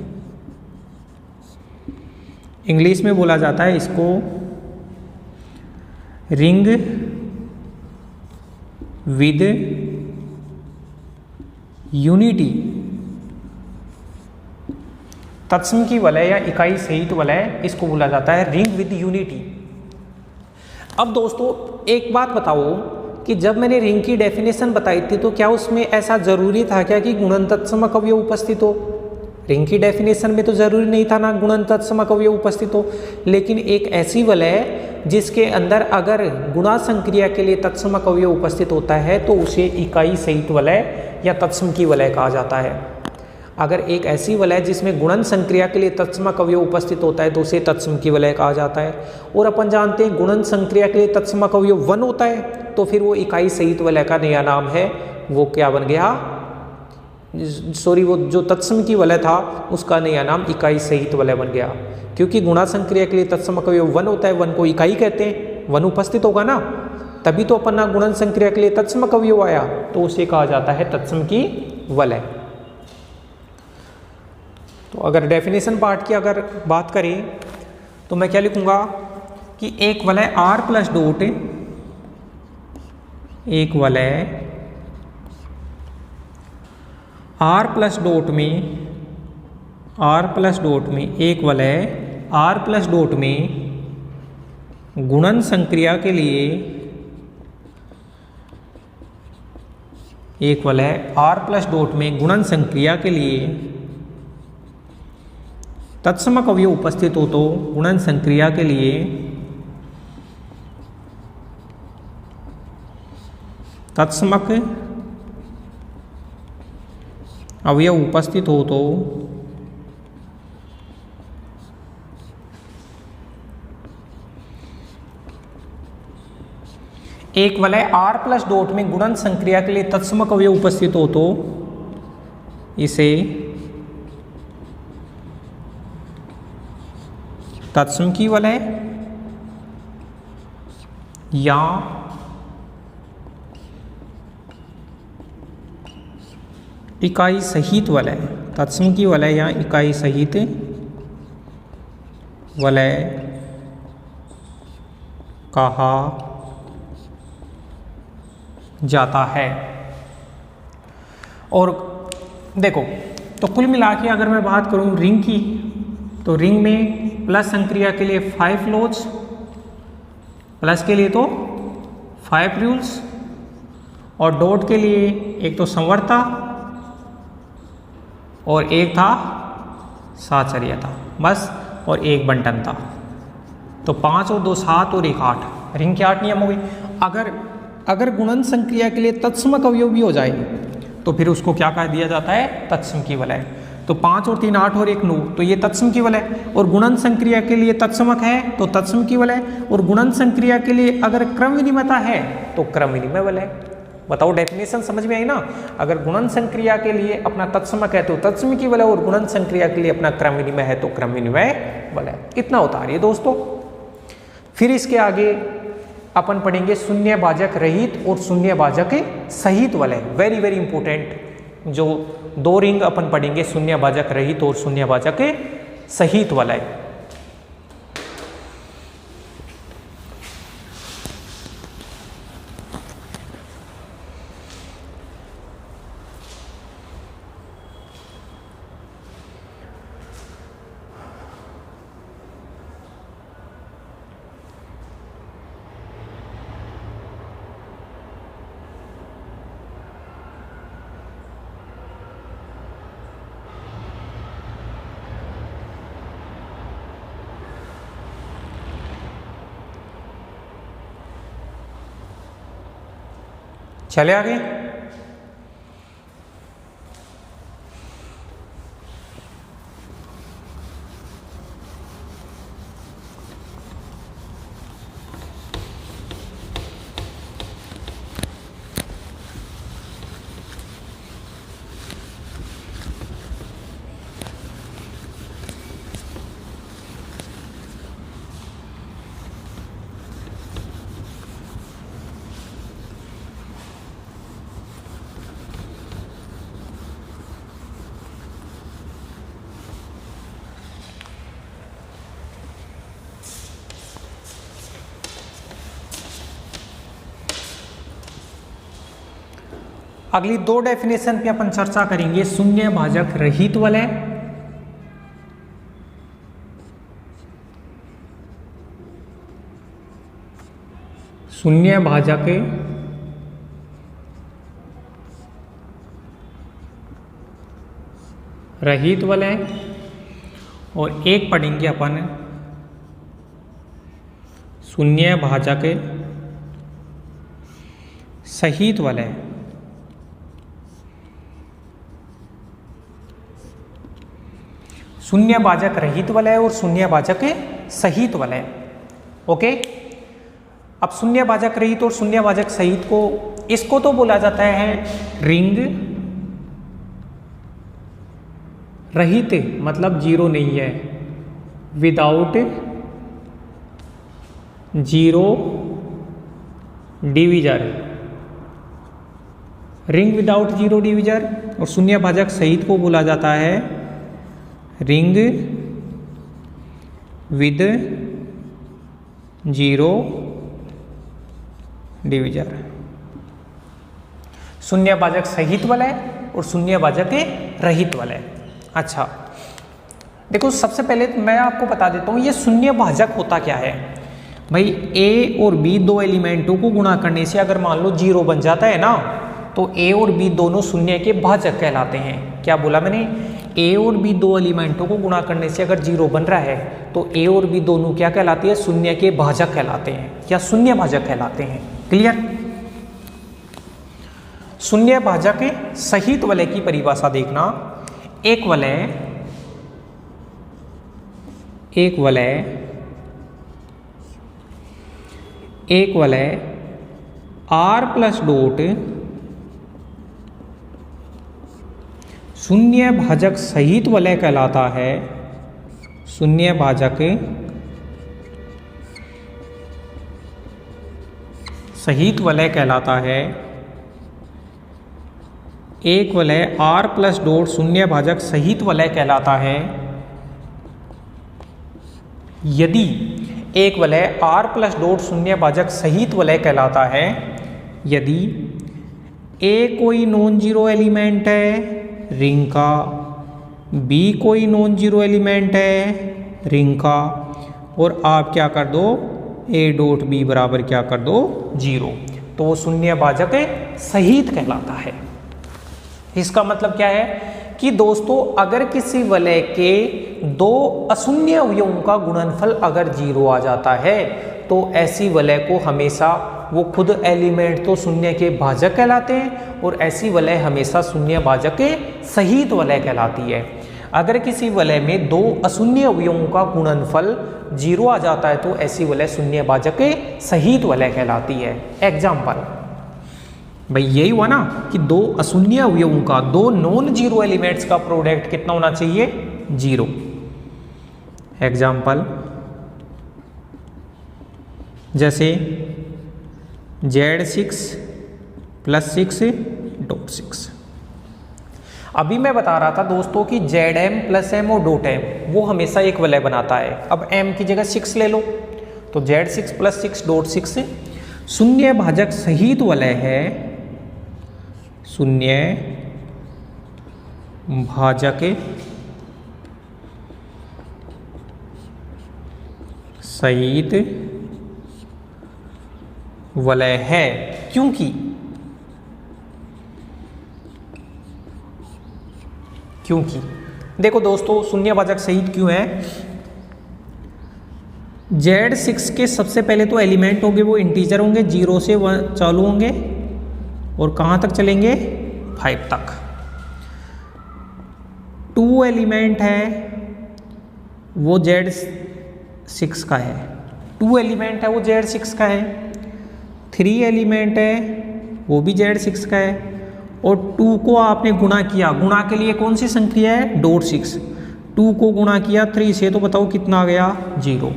इंग्लिश में बोला जाता है इसको रिंग विद यूनिटी। तत्समकी वलय या इकाई सहित वलय, इसको बोला जाता है रिंग विद यूनिटी। अब दोस्तों एक बात बताओ कि जब मैंने रिंग की डेफिनेशन बताई थी तो क्या उसमें ऐसा जरूरी था क्या कि गुणन तत्समक अवयव उपस्थित हो? रिंग की डेफिनेशन में तो जरूरी नहीं था ना गुणन तत्समक अवयव उपस्थित हो, लेकिन एक ऐसी वलय जिसके अंदर अगर गुणा संक्रिया के लिए तत्समक अवयव उपस्थित होता है तो उसे इकाई सहित वलय या तत्सम की वलय कहा जाता है। अगर एक ऐसी वलय जिसमें गुणन संक्रिया के लिए तत्समक अवयव उपस्थित होता है तो उसे तत्सम की वलय कहा जाता है। और अपन जानते हैं गुणन संक्रिया के लिए तत्समक अवयव 1 होता है तो फिर वो इकाई सहित वलय का नया नाम है, वो क्या बन गया, सॉरी, वो जो तत्सम की वलय था उसका नया नाम इकाई सहित वलय बन गया। क्योंकि गुणा संक्रिया के लिए तत्समक अवयव 1 होता है, 1 को इकाई कहते हैं, 1 उपस्थित होगा ना, तभी तो अपन ना गुणन संक्रिया के लिए तत्समक अवयव आया, तो उसे कहा जाता है तत्सम की वलय। तो अगर डेफिनेशन पार्ट की अगर बात करें तो मैं क्या लिखूंगा कि एक वलय R प्लस डॉट, एक वलय R प्लस डॉट में, R प्लस डॉट में, एक वलय R प्लस डॉट में गुणन संक्रिया के लिए, एक वलय R प्लस डॉट में गुणन संक्रिया के लिए तत्समक अवयव उपस्थित हो तो गुणन संक्रिया के लिए तत्समक अवयव उपस्थित हो तो एक वलय R प्लस डॉट में गुणन संक्रिया के लिए तत्समक अवयव उपस्थित हो तो इसे तत्सम की वलय या इकाई सहित वलय, तत्सम की वलय या इकाई सहित वलय कहा जाता है। और देखो, तो कुल मिला के अगर मैं बात करूं रिंग की, तो रिंग में प्लस संक्रिया के लिए 5 लॉज, प्लस के लिए तो 5 रूल्स, और डॉट के लिए एक तो संवर्ता और एक था साचर्यता, बस, और एक बंटन था। तो 5 और 2 7 और 1 8, रिंग के 8 नियम हो गए। अगर गुणन संक्रिया के लिए तत्समक अवयव भी हो जाए तो फिर उसको क्या कह दिया जाता है, तत्सम की वलय। तो 5 और 3 8 और 1 9, तो ये तत्सम की वलय। और गुणन संक्रिया के लिए तत्समक है तो तत्सम की वलय, और गुणन संक्रिया के लिए अगर क्रम विनिमयता है तो क्रम विनिमय वलय। बताओ, डेफिनेशन समझ में आई ना? अगर गुणन संक्रिया के लिए अपना तत्समक है तो तत्सम की वलय, और गुणन संक्रिया के लिए अपना क्रम विनिमय है तो क्रम विनिमय वलय। इतना होता है दोस्तों। फिर इसके आगे अपन पढ़ेंगे शून्य भाजक रहित और शून्य भाजक सहित वलय। वेरी वेरी इंपॉर्टेंट जो 2 रिंग अपन पढ़ेंगे, शून्य भाजक रहित और शून्य भाजक सहित वलय। चले आगे। अगली 2 डेफिनेशन पे अपन चर्चा करेंगे। शून्य भाजक रहित वलय शून्य भाजक रहित वलय, और एक पढ़ेंगे अपन शून्य भाजक सहित वलय। शून्य भाजक रहित वलय और शून्य भाजक सहित वलय। ओके, अब शून्य भाजक रहित और शून्य भाजक सहित को, इसको तो बोला जाता है रिंग रहित, मतलब जीरो नहीं है, without zero divisor, ring without zero divisor. और शून्य भाजक सहित को बोला जाता है रिंग विद जीरो डिवीजर। शून्य भाजक सहित वलय और शून्य भाजक रहित वलय। अच्छा, देखो सबसे पहले मैं आपको बता देता हूँ ये शून्य भाजक होता क्या है। भाई ए और बी दो एलिमेंटों को गुणा करने से अगर मान लो जीरो बन जाता है ना, तो ए और बी दोनों शून्य के भाजक कहलाते हैं। क्या बोला मैंने? ए और बी दो एलिमेंटों को गुणा करने से अगर जीरो बन रहा है तो ए और बी दोनों क्या कहलाती है? शून्य के भाजक कहलाते हैं, या शून्य भाजक कहलाते हैं। क्लियर? शून्य भाजक सहित वलय की परिभाषा देखना। एक वलय आर प्लस डॉट शून्य भाजक सहित वलय कहलाता है। शून्य भाजक सहित वलय कहलाता है। एक वलय आर प्लस डॉट शून्य भाजक सहित वलय कहलाता है यदि एक वलय आर प्लस डॉट शून्य भाजक सहित वलय कहलाता है यदि ए कोई नॉन जीरो एलिमेंट है रिंग का, बी कोई नॉन जीरो एलिमेंट है रिंग का, और आप क्या कर दो ए डॉट बी बराबर क्या कर दो जीरो, तो वो शून्य भाजक सहित कहलाता है। इसका मतलब क्या है कि दोस्तों अगर किसी वलय के दो अशून्य अवयवों का गुणनफल अगर जीरो आ जाता है तो ऐसी वलय को हमेशा वो खुद एलिमेंट तो शून्य के भाजक कहलाते हैं और ऐसी वलय हमेशा शून्य भाजक के सहित वलय कहलाती है। अगर किसी वलय में दो अशून्य अवयवों का गुणनफल जीरो आ जाता है तो ऐसी वलय शून्य भाजक के सहित वलय कहलाती है। एग्जाम्पल, भाई यही हुआ ना कि दो अशून्य अवयवों का, दो नॉन जीरो एलिमेंट्स का प्रोडक्ट कितना होना चाहिए? जीरो। एग्जाम्पल जैसे Z6 + 6 डॉट 6। अभी मैं बता रहा था दोस्तों कि Zm + M और डॉट M वो हमेशा एक वलय बनाता है। अब M की जगह 6 ले लो तो Z6 + 6 डॉट 6 शून्य भाजक सहित वलय है। शून्य भाजक सहित वलय है क्योंकि देखो दोस्तों शून्य भाजक सहित क्यों है? Z6 के सबसे पहले तो एलिमेंट होंगे वो इंटीजर होंगे, 0 से 1 चालू होंगे और कहाँ तक चलेंगे? 5 तक। 2 एलिमेंट है वो Z6 का है, 2 एलिमेंट है वो Z6 का है। 3 एलिमेंट है वो भी Z6 का है और 2 को आपने गुणा किया, गुणा के लिए कौन सी संख्या है? डॉट 6। 2 को गुणा किया 3 से तो बताओ कितना आ गया? 0।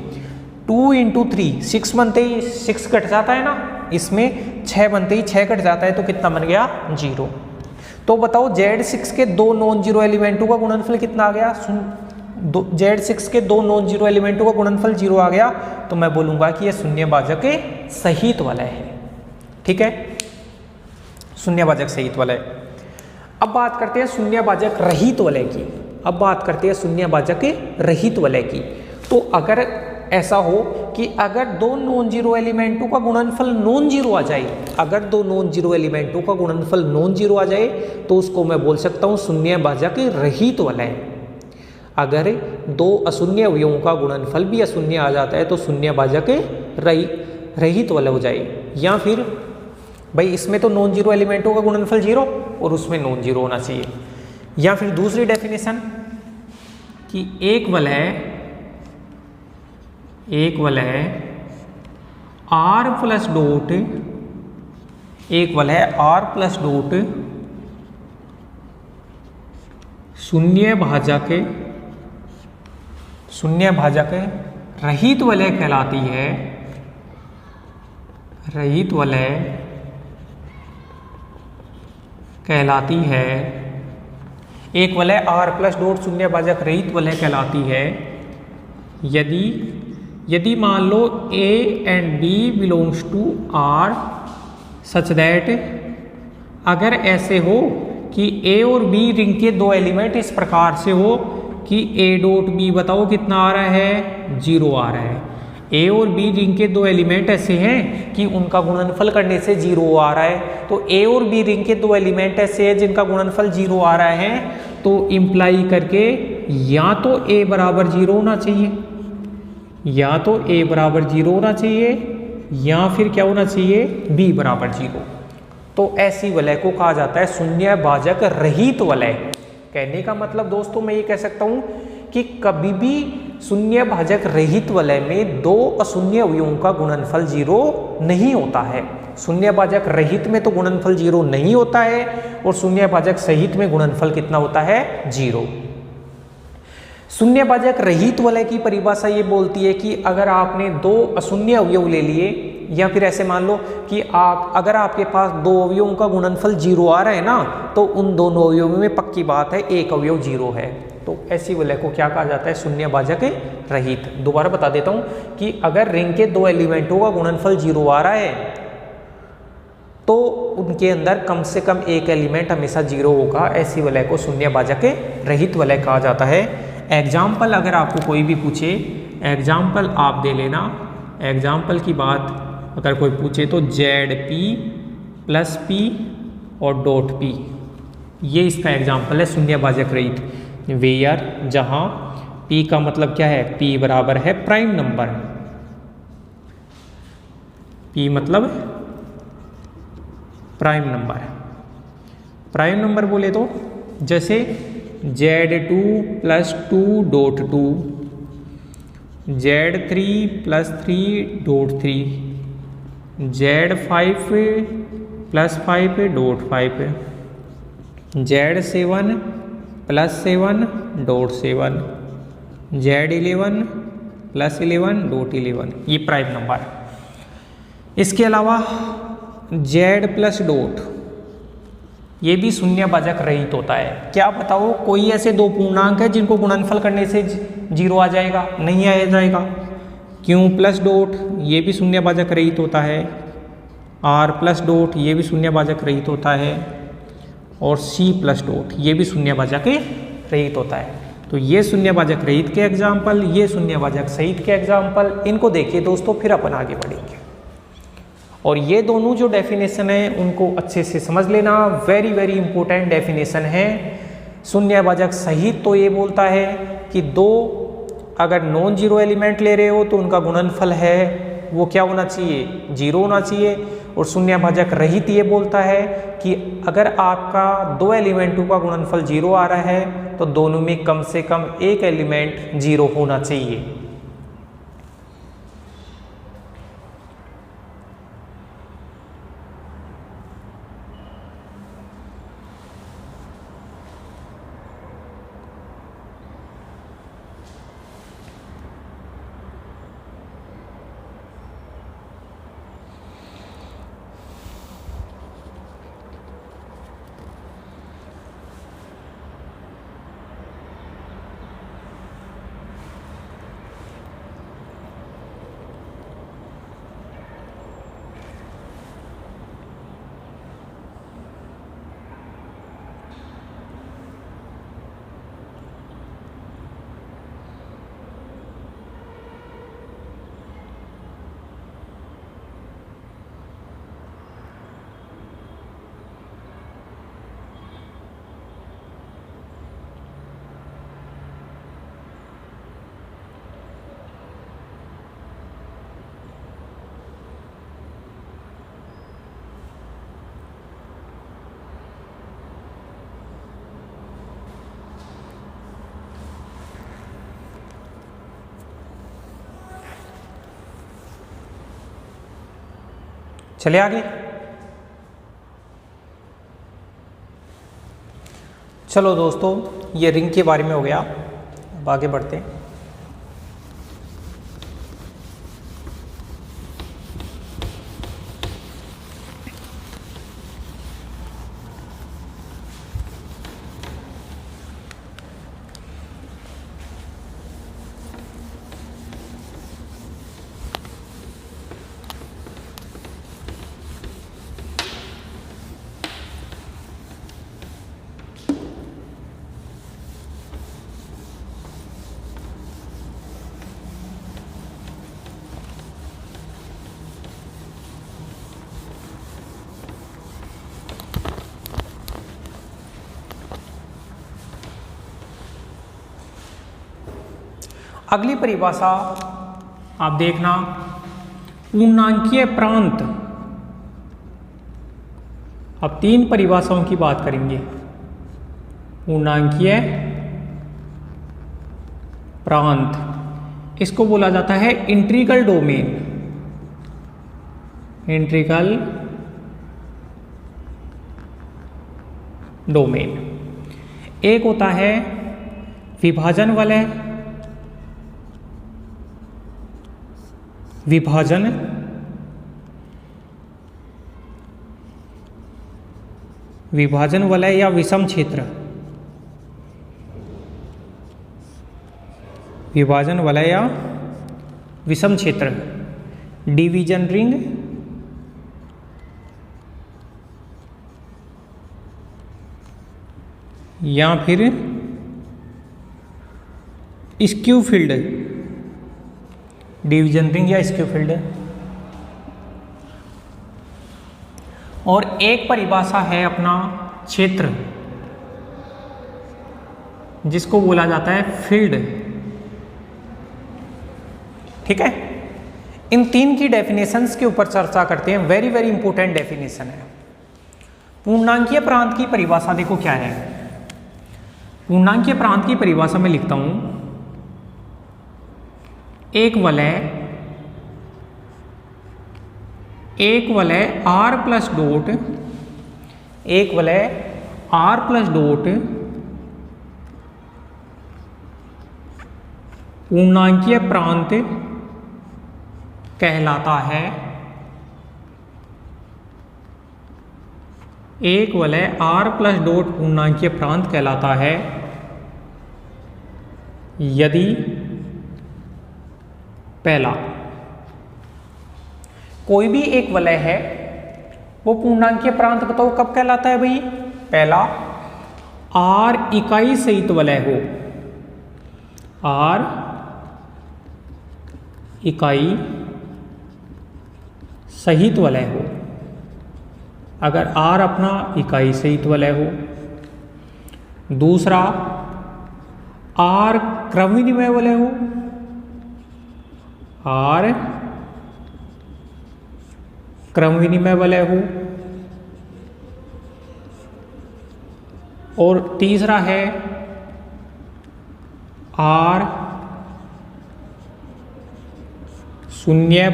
2 × 3 6 बनते ही 6 कट जाता है ना, इसमें 6 बनते ही 6 कट जाता है तो कितना बन गया? 0। तो बताओ Z6 के दो नॉन जीरो एलिमेंटों का गुणनफल कितना आ गया? Z6 के दो नॉन जीरो एलिमेंटों का गुणनफल 0 आ गया तो मैं बोलूंगा कि यह शून्य भाजक सहित वलय है। ठीक है, शून्य भाजक सहित वलय। अब बात करते हैं शून्य भाजक रहित वलय की। अब बात करते हैं शून्य भाजक रहित वलय की। तो अगर ऐसा हो कि अगर दो नॉन जीरो एलिमेंटों का गुणनफल नॉन जीरो आ जाए, अगर दो नॉन जीरो एलिमेंटों का गुणनफल नॉन जीरो आ जाए तो उसको मैं बोल सकता हूँ शून्य भाजक रहित वलय। अगर दो अशून्य अवयवों का गुणनफल भी अशून्य आ जाता है तो शून्य भाजक रहित वलय हो जाए। या फिर भाई इसमें तो नॉन जीरो एलिमेंटों का गुणनफल जीरो और उसमें नॉन जीरो होना चाहिए। या फिर दूसरी डेफिनेशन कि एक वलय आर प्लस डॉट, एक वलय आर प्लस डॉट शून्य भाजक रहित वलय कहलाती है, रहित वलय कहलाती है। एक वलय आर प्लस डॉट शून्य भाजक रहित वलय कहलाती है यदि मान लो A and B belongs to R such that, अगर ऐसे हो कि ए और बी रिंग के दो एलिमेंट इस प्रकार से हो कि ए डॉट बी बताओ कितना आ रहा है, जीरो आ रहा है। ए और बी रिंग के दो एलिमेंट ऐसे हैं कि उनका गुणनफल करने से जीरो आ रहा है, तो ए और बी रिंग के दो एलिमेंट ऐसे हैं जिनका गुणनफल जीरो आ रहा है, तो इम्प्लाई करके या तो ए बराबर जीरो होना चाहिए, या तो ए बराबर जीरो होना चाहिए, या फिर क्या होना चाहिए, बी बराबर जीरो। तो ऐसी वलय को कहा जाता है शून्य भाजक रहित वलय। कहने का मतलब दोस्तों मैं ये कह सकता हूं कि कभी भी शून्य भाजक रहित वलय में दो अशून्य अवयवों का गुणनफल जीरो नहीं होता है। शून्य भाजक रहित में तो गुणनफल जीरो नहीं होता है और शून्य भाजक सहित में गुणनफल कितना होता है, जीरो। शून्य भाजक रहित वलय की परिभाषा ये बोलती है कि अगर आपने दो अशून्य अवयव ले लिए, या फिर ऐसे मान लो कि अगर आपके पास दो अवयवों का गुणनफल जीरो आ रहा है ना, तो उन दोनों अवयवों में पक्की बात है एक अवयव जीरो है, तो ऐसी वलय को क्या कहा जाता है, शून्य भाजक रहित। दोबारा बता देता हूं कि अगर रिंग के दो एलिमेंटों का गुणनफल जीरो आ रहा है तो उनके अंदर कम से कम एक एलिमेंट हमेशा जीरो होगा, ऐसी वलय को शून्य भाजक रहित वलय कहा जाता है। एग्जाम्पल अगर आपको कोई भी पूछे, एग्जाम्पल आप दे लेना, एग्जाम्पल की बात अगर कोई पूछे तो जेड पी प्लस पी और डॉट पी, ये इसका एग्जाम्पल है शून्य भाजक रहित। वेयर जहां पी का मतलब क्या है, पी बराबर है प्राइम नंबर, पी मतलब प्राइम नंबर। प्राइम नंबर बोले तो जैसे Z2 plus 2 dot 2, Z3 plus 3 dot 3, Z5 plus 5 dot 5, Z7 plus 7 dot 7, Z11 plus 11 dot 11, ये प्राइम नंबर। इसके अलावा Z प्लस डॉट, ये भी शून्य भाजक रहित होता है। क्या बताओ कोई ऐसे दो पूर्णांक है जिनको गुणनफल करने से जीरो आ जाएगा, नहीं आ जाएगा। क्यू प्लस डॉट ये भी शून्य भाजक रहित होता है, आर प्लस डॉट ये भी शून्य भाजक रहित होता है, और सी प्लस डॉट ये भी शून्य भाजक रहित होता है। तो ये शून्य भाजक रहित के एग्जाम्पल, ये शून्य भाजक सहित के एग्जाम्पल, इनको देखिए दोस्तों, फिर अपन आगे बढ़ेंगे। और ये दोनों जो डेफिनेशन है उनको अच्छे से समझ लेना, वेरी वेरी इंपॉर्टेंट डेफिनेशन है। शून्य भाजक सहित तो ये बोलता है कि दो अगर नॉन जीरो एलिमेंट ले रहे हो तो उनका गुणनफल है वो क्या होना चाहिए, जीरो होना चाहिए। और शून्य भाजक रहित ये बोलता है कि अगर आपका दो एलिमेंटों का गुणनफल जीरो आ रहा है तो दोनों में कम से कम एक एलिमेंट जीरो होना चाहिए। चले आगे। चलो दोस्तों, ये रिंग के बारे में हो गया। अब आगे बढ़ते हैं। अगली परिभाषा आप देखना, पूर्णांकीय प्रांत। अब 3 परिभाषाओं की बात करेंगे। पूर्णांकीय प्रांत, इसको बोला जाता है इंटीग्रल डोमेन। Integral domain. एक होता है विभाजन वलय, विभाजन विभाजन वलय या विषम क्षेत्र, विभाजन वलय या विषम क्षेत्र, डिवीजन रिंग या फिर स्क्यू फील्ड, डिवीजन रिंग या स्क्यू फील्ड। और एक परिभाषा है अपना क्षेत्र, जिसको बोला जाता है फील्ड। ठीक है, इन 3 की डेफिनेशंस के ऊपर चर्चा करते हैं। वेरी वेरी इंपॉर्टेंट डेफिनेशन है। पूर्णांकीय प्रांत की परिभाषा देखो क्या है। पूर्णांकीय प्रांत की परिभाषा में लिखता हूं, एक वलय r प्लस डॉट, एक वलय r प्लस डॉट पूर्णांकीय प्रांत कहलाता है। एक वलय r प्लस डॉट पूर्णांकीय प्रांत कहलाता है यदि पहला, कोई भी एक वलय है वो पूर्णांकीय प्रांत बताओ कब कहलाता है भाई। पहला, r इकाई सहित वलय हो, r इकाई सहित वलय हो। अगर r अपना इकाई सहित वलय हो। दूसरा, r क्रम विनिमय वलय हो, r क्रम विनिमय वलय हो। और तीसरा है r शून्य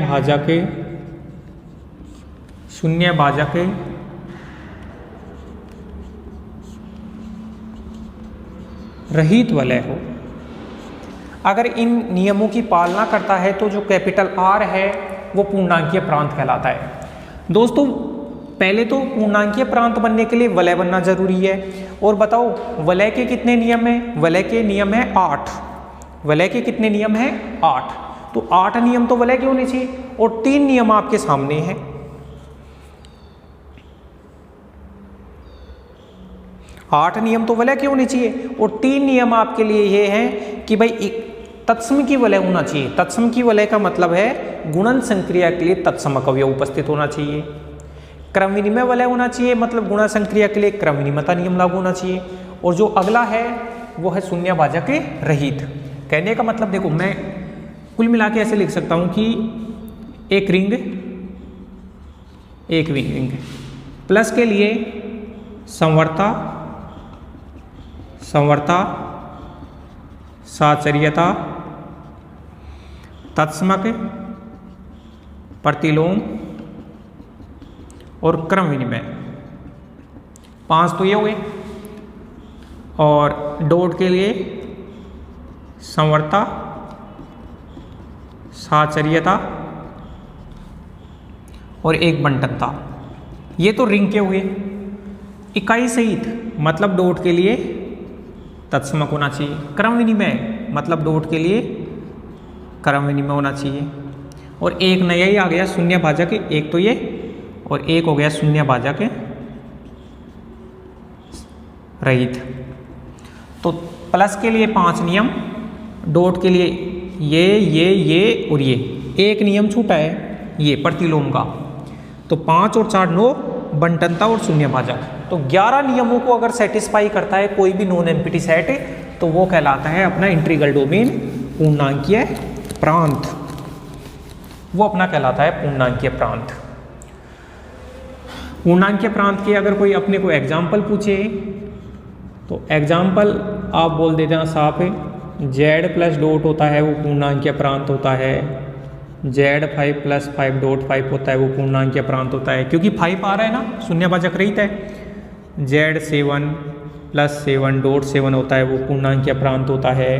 भाजक रहित वलय हो। अगर इन नियमों की पालना करता है तो जो कैपिटल R है वो पूर्णांकीय प्रांत कहलाता है। दोस्तों, पहले तो पूर्णांकीय प्रांत बनने के लिए वलय बनना जरूरी है। और बताओ वलय के कितने नियम हैं? वलय के नियम है 8। वलय के कितने नियम हैं? 8। तो 8 नियम तो वलय के होने चाहिए और 3 नियम आपके सामने हैं। आठ नियम तो वलय के होने चाहिए और 3 नियम आपके लिए ये हैं कि भाई तत्सम की वलय होना चाहिए। तत्सम की वलय का मतलब है गुणन संक्रिया के लिए तत्सम अवयव उपस्थित होना चाहिए। क्रम विनिमय वलय होना चाहिए, मतलब गुणा संक्रिया के लिए क्रम विनिमयता नियम लागू होना चाहिए। और जो अगला है वो है शून्य भाजक रहित। कहने का मतलब देखो, मैं कुल मिला के ऐसे लिख सकता हूं कि एक रिंग एक रिंग प्लस के लिए संवर्ता साचर्यता तत्समक प्रतिलोम और क्रम विनिमय, 5 तो ये हो गए, और डॉट के लिए समवर्ता, साचर्यता और एक बंटनता। ये तो रिंग के हुए। इकाई सहित मतलब डॉट के लिए तत्समक होना चाहिए। क्रम विनिमय मतलब डॉट के लिए क्रम विनिमय होना चाहिए। और एक नया ही आ गया शून्य भाजक, एक तो ये, और एक हो गया शून्य भाजक रहित। तो प्लस के लिए 5 नियम, डॉट के लिए ये और ये, एक नियम छूटा है ये प्रतिलोम का। तो 5 और 4 9, बंटनता और शून्य भाजक। तो 11 नियमों को अगर सेटिस्फाई करता है कोई भी नॉन एम्प्टी सेट, तो वो कहलाता है अपना इंटीग्रल डोमेन पूर्णांकीय प्रांत। वो अपना कहलाता है पूर्णांकीय प्रांत। पूर्णांकीय प्रांत के अगर कोई अपने को एग्जाम्पल पूछे, तो एग्जाम्पल आप बोल देते हैं साफ है, z प्लस डॉट होता है वो पूर्णांकीय प्रांत होता है, z5 प्लस 5 डॉट 5 होता है वो पूर्णांकीय प्रांत होता है, क्योंकि 5 आ रहा है ना, शून्य भाजक रहित है। z7 प्लस 7 डॉट 7 होता है वो पूर्णांकीय प्रांत होता है।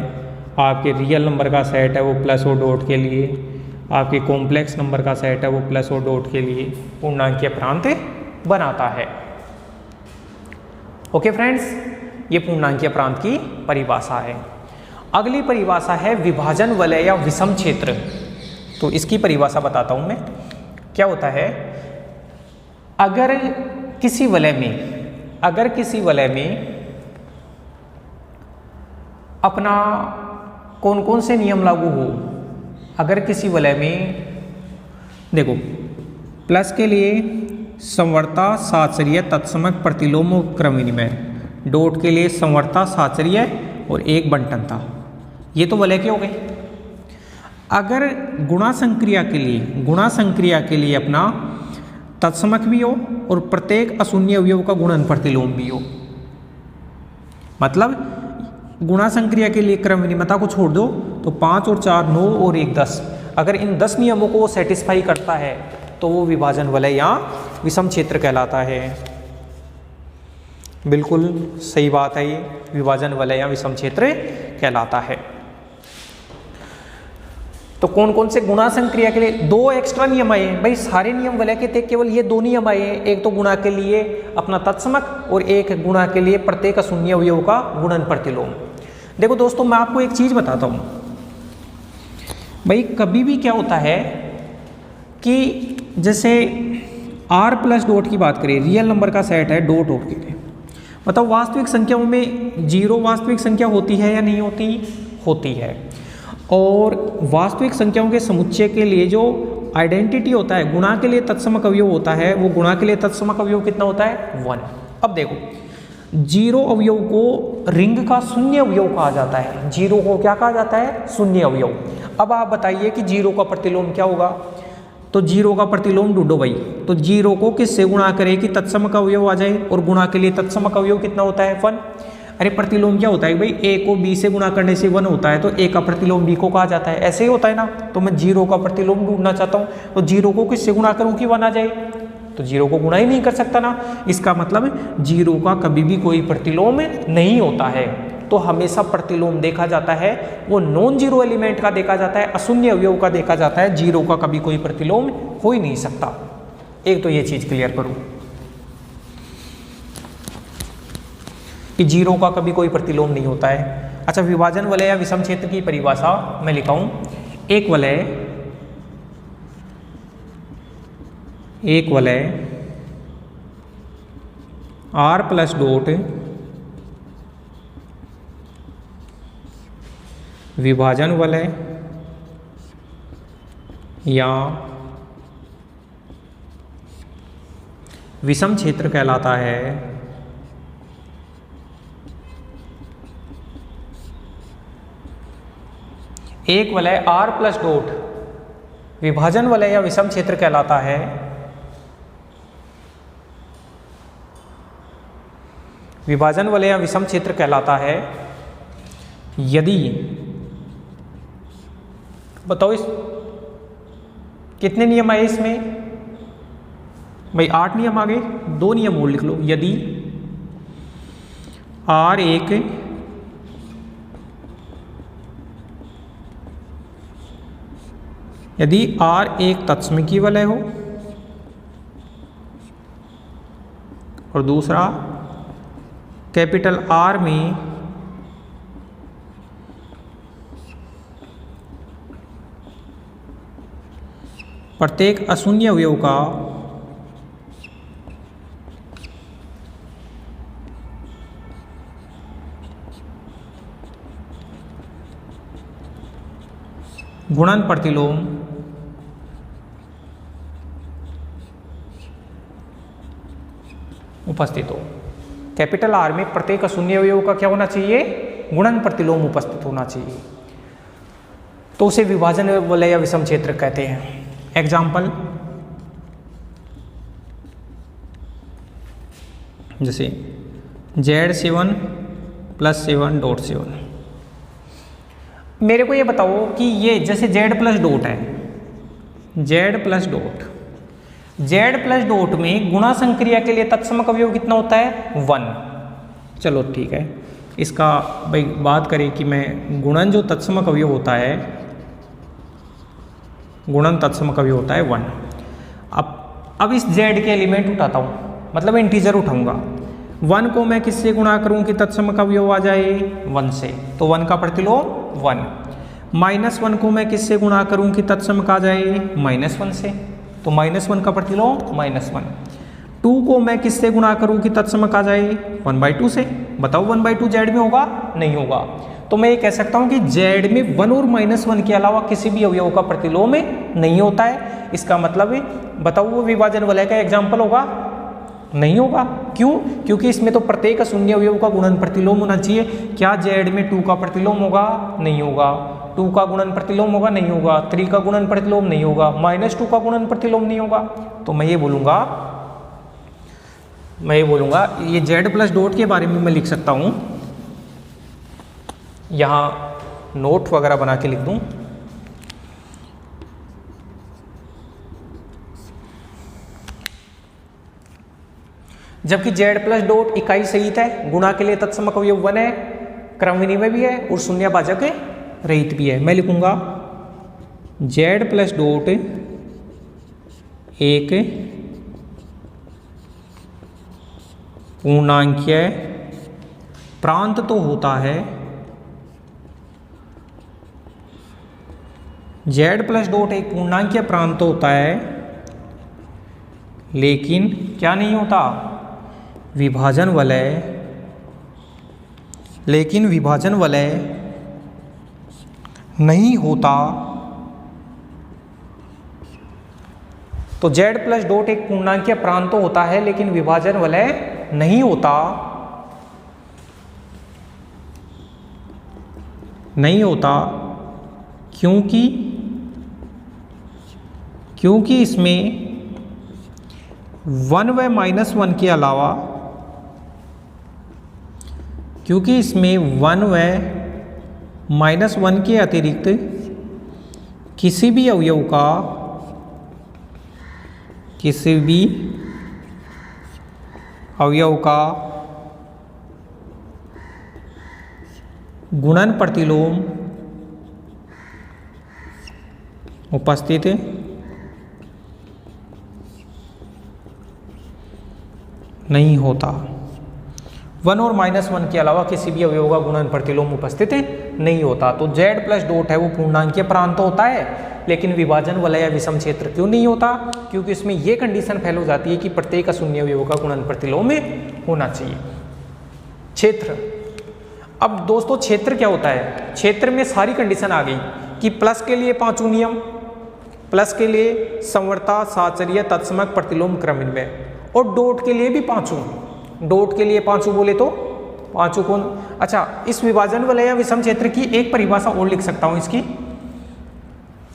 आपके रियल नंबर का सेट है वो प्लस और डॉट के लिए, आपके कॉम्प्लेक्स नंबर का सेट है वो प्लस और डॉट के लिए पूर्णांकीय प्रांत बनाता है। ओके फ्रेंड्स, ये पूर्णांकीय प्रांत की परिभाषा है। अगली परिभाषा है विभाजन वलय या विषम क्षेत्र। तो इसकी परिभाषा बताता हूं मैं। क्या होता है, अगर किसी वलय में अपना कौन कौन से नियम लागू हो। अगर किसी वलय में देखो, प्लस के लिए समवर्ता, साचर्य, तत्समक, प्रतिलोम और क्रम विनिमय, डॉट के लिए समवर्ता, साचर्य और एक बंटनता। ये तो वलय के हो गए। अगर गुणा संक्रिया के लिए अपना तत्समक भी हो और प्रत्येक अशून्य अवयव का गुणन प्रतिलोम भी हो, मतलब गुणा संक्रिया के लिए क्रम विनिमयता को छोड़ दो तो 5 और 4 9 और 1 10, अगर इन 10 नियमों को वो सेटिस्फाई करता है तो वो विभाजन वलय या विषम क्षेत्र कहलाता है। बिल्कुल सही बात है, ये विभाजन वलय या विषम क्षेत्र कहलाता है। तो कौन कौन से गुणा संक्रिया के लिए 2 एक्स्ट्रा नियम आए भाई, सारे नियम वलय के थे, केवल ये 2 नियम आए। एक तो गुणा के लिए अपना तत्समक और एक गुणा के लिए प्रत्येक अशून्य अवयव का गुणन प्रतिलोम। देखो दोस्तों, मैं आपको एक चीज बताता हूं भाई, कभी भी क्या होता है कि जैसे r प्लस डॉट की बात करें, रियल नंबर का सेट है डॉट के लिए, मतलब वास्तविक संख्याओं में 0 वास्तविक संख्या होती है या नहीं होती? होती है। और वास्तविक संख्याओं के समुच्चय के लिए जो आइडेंटिटी होता है, गुणा के लिए तत्समक अवयव होता है, वो गुणा के लिए तत्समक अवयव कितना होता है? 1। अब देखो, 0 अवयव को रिंग का शून्य अवयव कहा जाता है। 0 को क्या कहा जाता है? शून्य अवयव। अब आप बताइए कि 0 का प्रतिलोम क्या होगा? तो 0 का प्रतिलोम ढूंढो भाई। तो 0 को किससे गुणा करें कि तत्समक अवयव आ जाए, और गुणा के लिए तत्समक अवयव कितना होता है? 1। अरे प्रतिलोम क्या होता है भाई? a को b से गुणा करने से 1 होता है, तो a का प्रतिलोम b को कहा जाता है। ऐसे ही होता है ना। तो मैं 0 का प्रतिलोम ढूंढना चाहता हूँ, तो 0 को किससे गुणा करूँ कि 1 आ जाए? तो 0 को गुणा ही नहीं कर सकता ना। इसका मतलब 0 का कभी भी कोई प्रतिलोम नहीं होता है। तो हमेशा प्रतिलोम देखा जाता है वो नॉन जीरो एलिमेंट का देखा जाता है, अशून्य अवयव का देखा जाता है। 0 का कभी कोई प्रतिलोम हो ही नहीं सकता। एक तो ये चीज क्लियर करूं कि 0 का कभी कोई प्रतिलोम नहीं होता है। अच्छा, विभाजन वलय या विषम क्षेत्र की परिभाषा मैं लिखाऊं। एक वलय r प्लस डॉट विभाजन वलय या विषम क्षेत्र कहलाता है। एक वलय r प्लस डॉट विभाजन वलय या विषम क्षेत्र कहलाता है विभाजन वलय या विषम क्षेत्र कहलाता है यदि, बताओ इस कितने नियम आए इसमें? भाई 8 नियम आ गए, 2 नियम और लिख लो। यदि R एक तत्सम वलय हो और दूसरा कैपिटल R में प्रत्येक अशून्य अवयव का गुणन प्रतिलोम उपस्थित हो। कैपिटल आर में प्रत्येक अशून्य अवयव का क्या होना चाहिए? गुणन प्रतिलोम उपस्थित होना चाहिए, तो उसे विभाजन वलय या विषम क्षेत्र कहते हैं। एग्जाम्पल जैसे Z7 + 7 डॉट 7। मेरे को ये बताओ कि ये जैसे Z प्लस डॉट है, Z प्लस डॉट में गुणा संक्रिया के लिए तत्समक अवयव कितना होता है? 1। चलो ठीक है, इसका भाई बात करें कि मैं गुणन जो तत्समक अवयव होता है, गुणन तत्समक अवयव होता है 1। अब इस Z के एलिमेंट उठाता हूँ, मतलब इंटीजर उठाऊंगा। 1 को मैं किससे गुणा करूँ कि तत्समक अवयव आ जाए? 1 से, तो 1 का प्रतिलोम 1। -1 को मैं किससे गुणा करूँ कि तत्समक आ जाए? -1 से, तो -1 का प्रतिलोम -1। 2 को मैं किससे गुणा करूँ कि तत्समक आ जाए? 1/2 से। बताओ 1/2 Z में होगा? नहीं होगा। तो मैं ये कह सकता हूँ कि Z में 1 और -1 के अलावा किसी भी अवयव का प्रतिलोम नहीं होता है। इसका मतलब है, बताओ वो विभाजन वलय का एग्जाम्पल होगा? नहीं होगा। क्यों? क्योंकि इसमें तो प्रत्येक शून्य अवयव का गुणन प्रतिलोम होना चाहिए। क्या Z में 2 का प्रतिलोम होगा? नहीं होगा। 2 का गुणन प्रतिलोम होगा? नहीं होगा। 3 का गुणन प्रतिलोम नहीं होगा। -2 का गुणन प्रतिलोम नहीं होगा। तो मैं ये बोलूँगा ये Z प्लस डॉट के बारे में मैं लिख सकता हूँ, यहाँ नोट वगैरह बना के लिख दूँ। जबकि Z प्लस डॉट इकाई सहित है, गुणा के लिए तत्समक अवयव 1 है, क्रम विनिमय भी है और शून्यभाजक रहित भी है। मैं लिखूंगा Z प्लस डॉट एक पूर्णांकीय प्रांत तो होता है, Z प्लस डॉट एक पूर्णांकीय प्रांत तो होता है, लेकिन क्या नहीं होता? विभाजन वलय, लेकिन विभाजन वलय नहीं होता। तो Z प्लस डॉट एक पूर्णांकीय प्रांत तो होता है, लेकिन विभाजन वलय नहीं होता, क्योंकि इसमें 1 व -1 के अलावा, क्योंकि इसमें 1 व -1 के अतिरिक्त किसी भी अवयव का गुणन प्रतिलोम उपस्थित नहीं होता। 1 और -1 के अलावा किसी भी अवयव का गुणन प्रतिलोम उपस्थित नहीं होता। तो Z प्लस डॉट है वो पूर्णांकीय प्रांत तो होता है, लेकिन विभाजन वलय या विषम क्षेत्र क्यों नहीं होता? क्योंकि इसमें ये कंडीशन फेल हो जाती है कि प्रत्येक अशून्य अवयव का गुणन प्रतिलोम में होना चाहिए। क्षेत्र, अब दोस्तों क्षेत्र क्या होता है? क्षेत्र में सारी कंडीशन आ गई कि प्लस के लिए 5 नियम, प्लस के लिए समवर्ता, साचर्य, तत्समक, प्रतिलोम, क्रमविनिमय, और डॉट के लिए भी 5। डॉट के लिए 5 बोले तो 5 कौन? अच्छा, इस विभाजन वलय या विषम क्षेत्र की एक परिभाषा और लिख सकता हूं इसकी।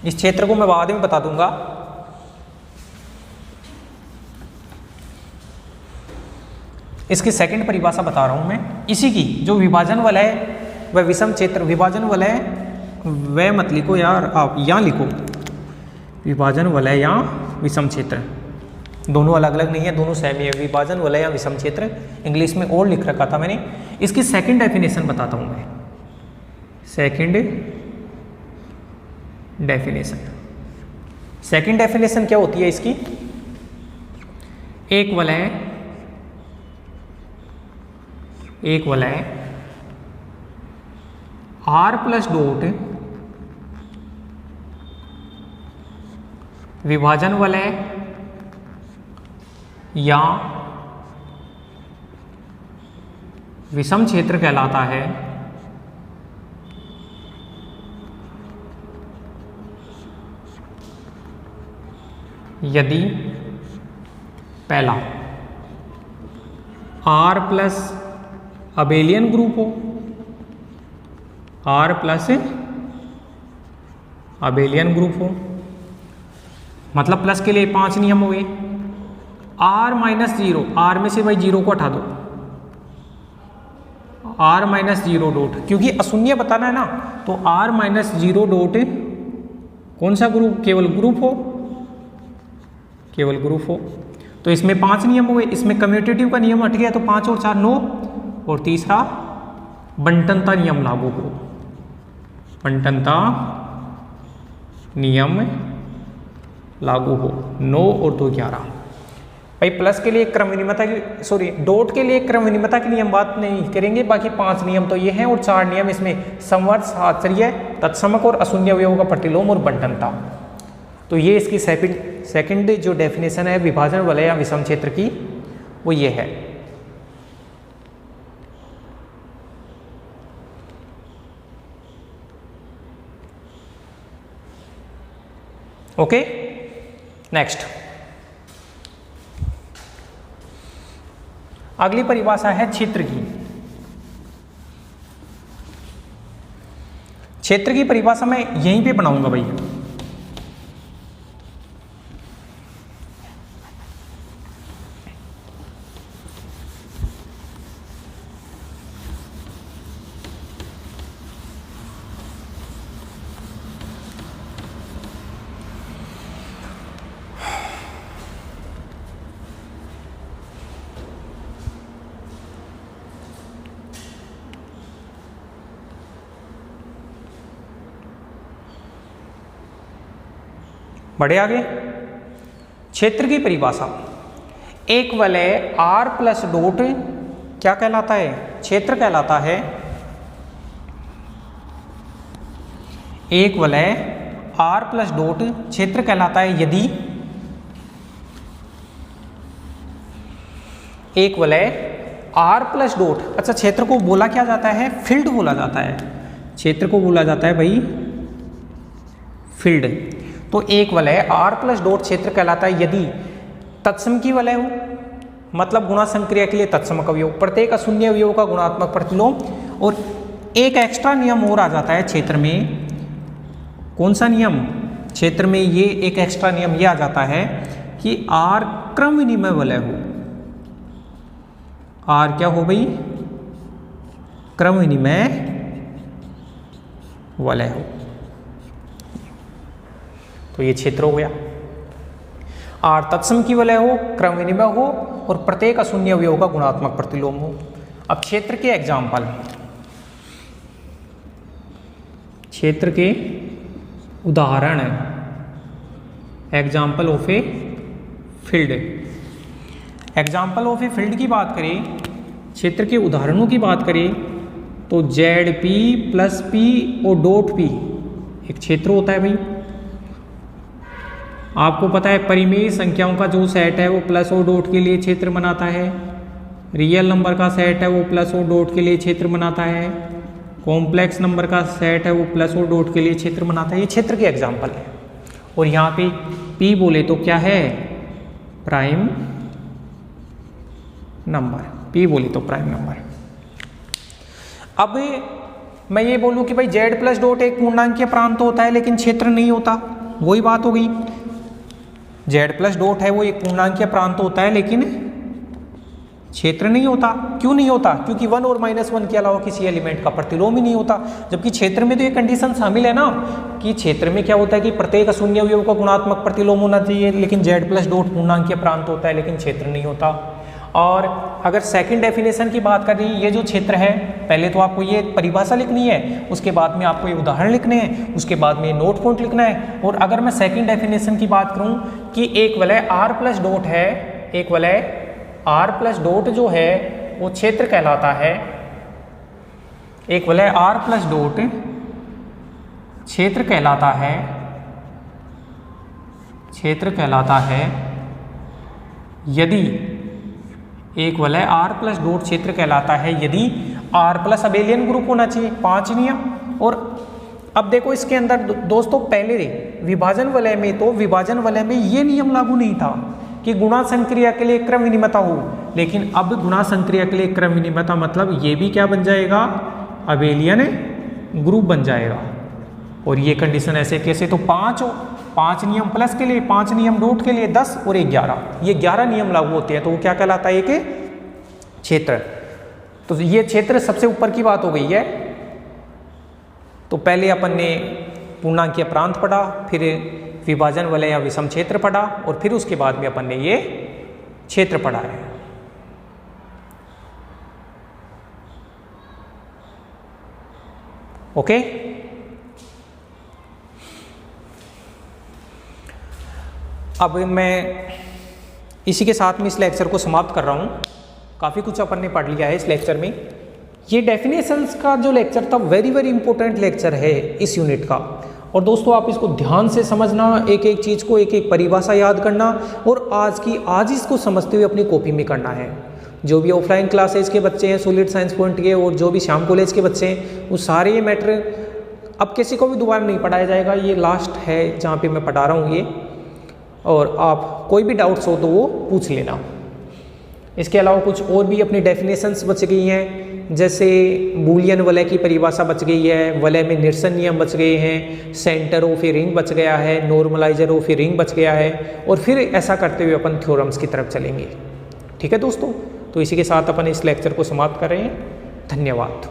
इस क्षेत्र को मैं बाद में बता दूंगा। इसकी सेकंड परिभाषा बता रहा हूं मैं इसी की, जो विभाजन वलय व विषम क्षेत्र। विभाजन वलय व मत लिखो यार, आप यहां लिखो विभाजन वलय या विषम क्षेत्र। दोनों अलग अलग नहीं है, दोनों सेम ही है। विभाजन वलय या विषम क्षेत्र इंग्लिश में और लिख रखा था मैंने। इसकी सेकंड डेफिनेशन बताता हूं मैं। सेकंड डेफिनेशन, सेकंड डेफिनेशन क्या होती है इसकी? एक वलय आर प्लस डॉट विभाजन वलय या विषम क्षेत्र कहलाता है यदि पहला आर प्लस अबेलियन ग्रुप हो, आर प्लस अबेलियन ग्रुप हो। मतलब प्लस के लिए 5 नियम हो गए। आर माइनस जीरो, आर में से भाई जीरो को हटा दो, आर माइनस जीरो डॉट, क्योंकि अशून्य बताना है ना, तो आर माइनस जीरो डॉट कौन सा ग्रुप? केवल ग्रुप हो, केवल ग्रुप हो। तो इसमें 5 नियम हुए। इसमें कम्यूटेटिव का नियम हट गया, तो 5 और 4 9, और तीसरा बंटनता नियम लागू हो, बंटनता नियम लागू हो। 9 और 2 11। भाई प्लस के लिए क्रम विनिमयता की, सॉरी डॉट के लिए क्रम विनिमयता की नियम बात नहीं करेंगे। बाकी 5 नियम तो ये हैं और 4 नियम इसमें संवर्त, साचर्य, तत्समक और अशून्य अवयवों का प्रतिलोम और बंटनता। तो ये इसकी सेकंड जो डेफिनेशन है विभाजन वलय या विषम क्षेत्र की, वो ये है। ओके, नेक्स्ट अगली परिभाषा है क्षेत्र की। क्षेत्र की परिभाषा मैं यहीं पे बनाऊंगा भाई। बढ़े आगे। क्षेत्र की परिभाषा, एक वलय आर प्लस डॉट क्या कहलाता है? क्षेत्र कहलाता है। एक वलय आर प्लस डॉट क्षेत्र कहलाता है यदि एक वलय आर प्लस डॉट, अच्छा क्षेत्र को बोला क्या जाता है? फील्ड बोला जाता है। क्षेत्र को बोला जाता है भाई फील्ड। तो एक वलय आर प्लस डॉट क्षेत्र कहलाता है यदि तत्सम की वलय हो, मतलब गुणा संक्रिया के लिए तत्समक अवयव, प्रत्येक अशून्य अवयव का गुणात्मक प्रतिलोम। और एक एक्स्ट्रा नियम और आ जाता है क्षेत्र में। कौन सा नियम? क्षेत्र में ये एक एक्स्ट्रा नियम ये आ जाता है कि आर क्रम विनिमय वलय हो। आर क्या हो भाई? क्रम विनिमय वलय हो। तो ये क्षेत्र हो गया। आर तत्सम की वलय हो, क्रम विनिमय हो और प्रत्येक अशून्य अवयव का गुणात्मक प्रतिलोम हो। अब क्षेत्र के एग्जाम्पल, क्षेत्र के उदाहरण, example of a field. Example of a field की बात करें, क्षेत्र के उदाहरणों की बात करें, तो जेड पी प्लस पी और डॉट पी एक क्षेत्र होता है भाई। आपको पता है परिमेय संख्याओं का जो सेट है वो प्लस और डॉट के लिए क्षेत्र बनाता है। रियल नंबर का सेट है वो प्लस और डॉट के लिए क्षेत्र बनाता है। कॉम्प्लेक्स नंबर का सेट है वो प्लस और डॉट के लिए क्षेत्र बनाता है। ये क्षेत्र के एग्जाम्पल है। और यहाँ पे P बोले तो क्या है? Prime number. P बोले तो प्राइम नंबर। अब मैं ये बोलूँ कि भाई Z प्लस डॉट एक पूर्णांकीय प्रांत होता है लेकिन क्षेत्र नहीं होता, वही बात हो गई। Z प्लस डॉट है वो एक पूर्णांकीय प्रांत होता है लेकिन क्षेत्र नहीं होता। क्यों नहीं होता? क्योंकि 1 और -1 के अलावा किसी एलिमेंट का प्रतिलोम ही नहीं होता। जबकि क्षेत्र में तो ये कंडीशन शामिल है ना कि क्षेत्र में क्या होता है कि प्रत्येक अशून्य अवयव का गुणात्मक प्रतिलोम होना चाहिए, लेकिन z प्लस डॉट पूर्णांकीय प्रांत होता है, लेकिन क्षेत्र नहीं होता। और अगर सेकंड डेफिनेशन की बात करें, ये जो क्षेत्र है, पहले तो आपको ये परिभाषा लिखनी है, उसके बाद में आपको ये उदाहरण लिखने हैं, उसके बाद में नोट पॉइंट लिखना है। और अगर मैं सेकंड डेफिनेशन की बात करूं कि एक वलय r प्लस डॉट है, एक वलय r प्लस डॉट जो है वो क्षेत्र कहलाता है। एक वलय r प्लस डॉट क्षेत्र कहलाता है, क्षेत्र कहलाता है यदि एक वलय r प्लस डॉट क्षेत्र कहलाता है यदि r प्लस अबेलियन ग्रुप होना चाहिए। 5 नियम। और अब देखो इसके अंदर दोस्तों, पहले विभाजन वलय में तो विभाजन वलय में ये नियम लागू नहीं था कि गुणा संक्रिया के लिए क्रम विनिमयता हो, लेकिन अब गुणा संक्रिया के लिए क्रम विनिमयता मतलब ये भी क्या बन जाएगा? अबेलियन ग्रुप बन जाएगा। और ये कंडीशन ऐसे कैसे? तो 5 नियम प्लस के लिए, 5 नियम डॉट के लिए 10 और 11, ये 11 नियम लागू होते हैं। तो वो क्या कहलाता है? एक क्षेत्र। तो ये क्षेत्र सबसे ऊपर की बात हो गई है। तो पहले अपन ने पूर्णांकीय प्रांत पढ़ा, फिर विभाजन वलय या विषम क्षेत्र पढ़ा, और फिर उसके बाद में अपन ने ये क्षेत्र पढ़ा है। ओके, अब मैं इसी के साथ में इस लेक्चर को समाप्त कर रहा हूँ। काफ़ी कुछ अपन ने पढ़ लिया है इस लेक्चर में। ये डेफिनेशंस का जो लेक्चर था वेरी इंपॉर्टेंट लेक्चर है इस यूनिट का। और दोस्तों आप इसको ध्यान से समझना, एक एक चीज़ को, एक एक परिभाषा याद करना, और आज इसको समझते हुए अपनी कॉपी में करना है। जो भी ऑफलाइन क्लासेज के बच्चे हैं सॉलिड साइंस पॉइंट के, और जो भी श्याम कॉलेज के बच्चे हैं, वो सारे ये मैटर अब किसी को भी दोबारा नहीं पढ़ाया जाएगा। ये लास्ट है जहाँ पे मैं पढ़ा रहा हूँ ये, और आप कोई भी डाउट्स हो तो वो पूछ लेना। इसके अलावा कुछ और भी अपनी डेफिनेशंस बच गई हैं, जैसे बूलियन वलय की परिभाषा बच गई है, वलय में निरसन नियम बच गए हैं, सेंटर ऑफ ए रिंग बच गया है, नॉर्मलाइजर ऑफ ए रिंग बच गया है, और फिर ऐसा करते हुए अपन थ्योरम्स की तरफ चलेंगे। ठीक है दोस्तों, तो इसी के साथ अपन इस लेक्चर को समाप्त कर रहे हैं। धन्यवाद।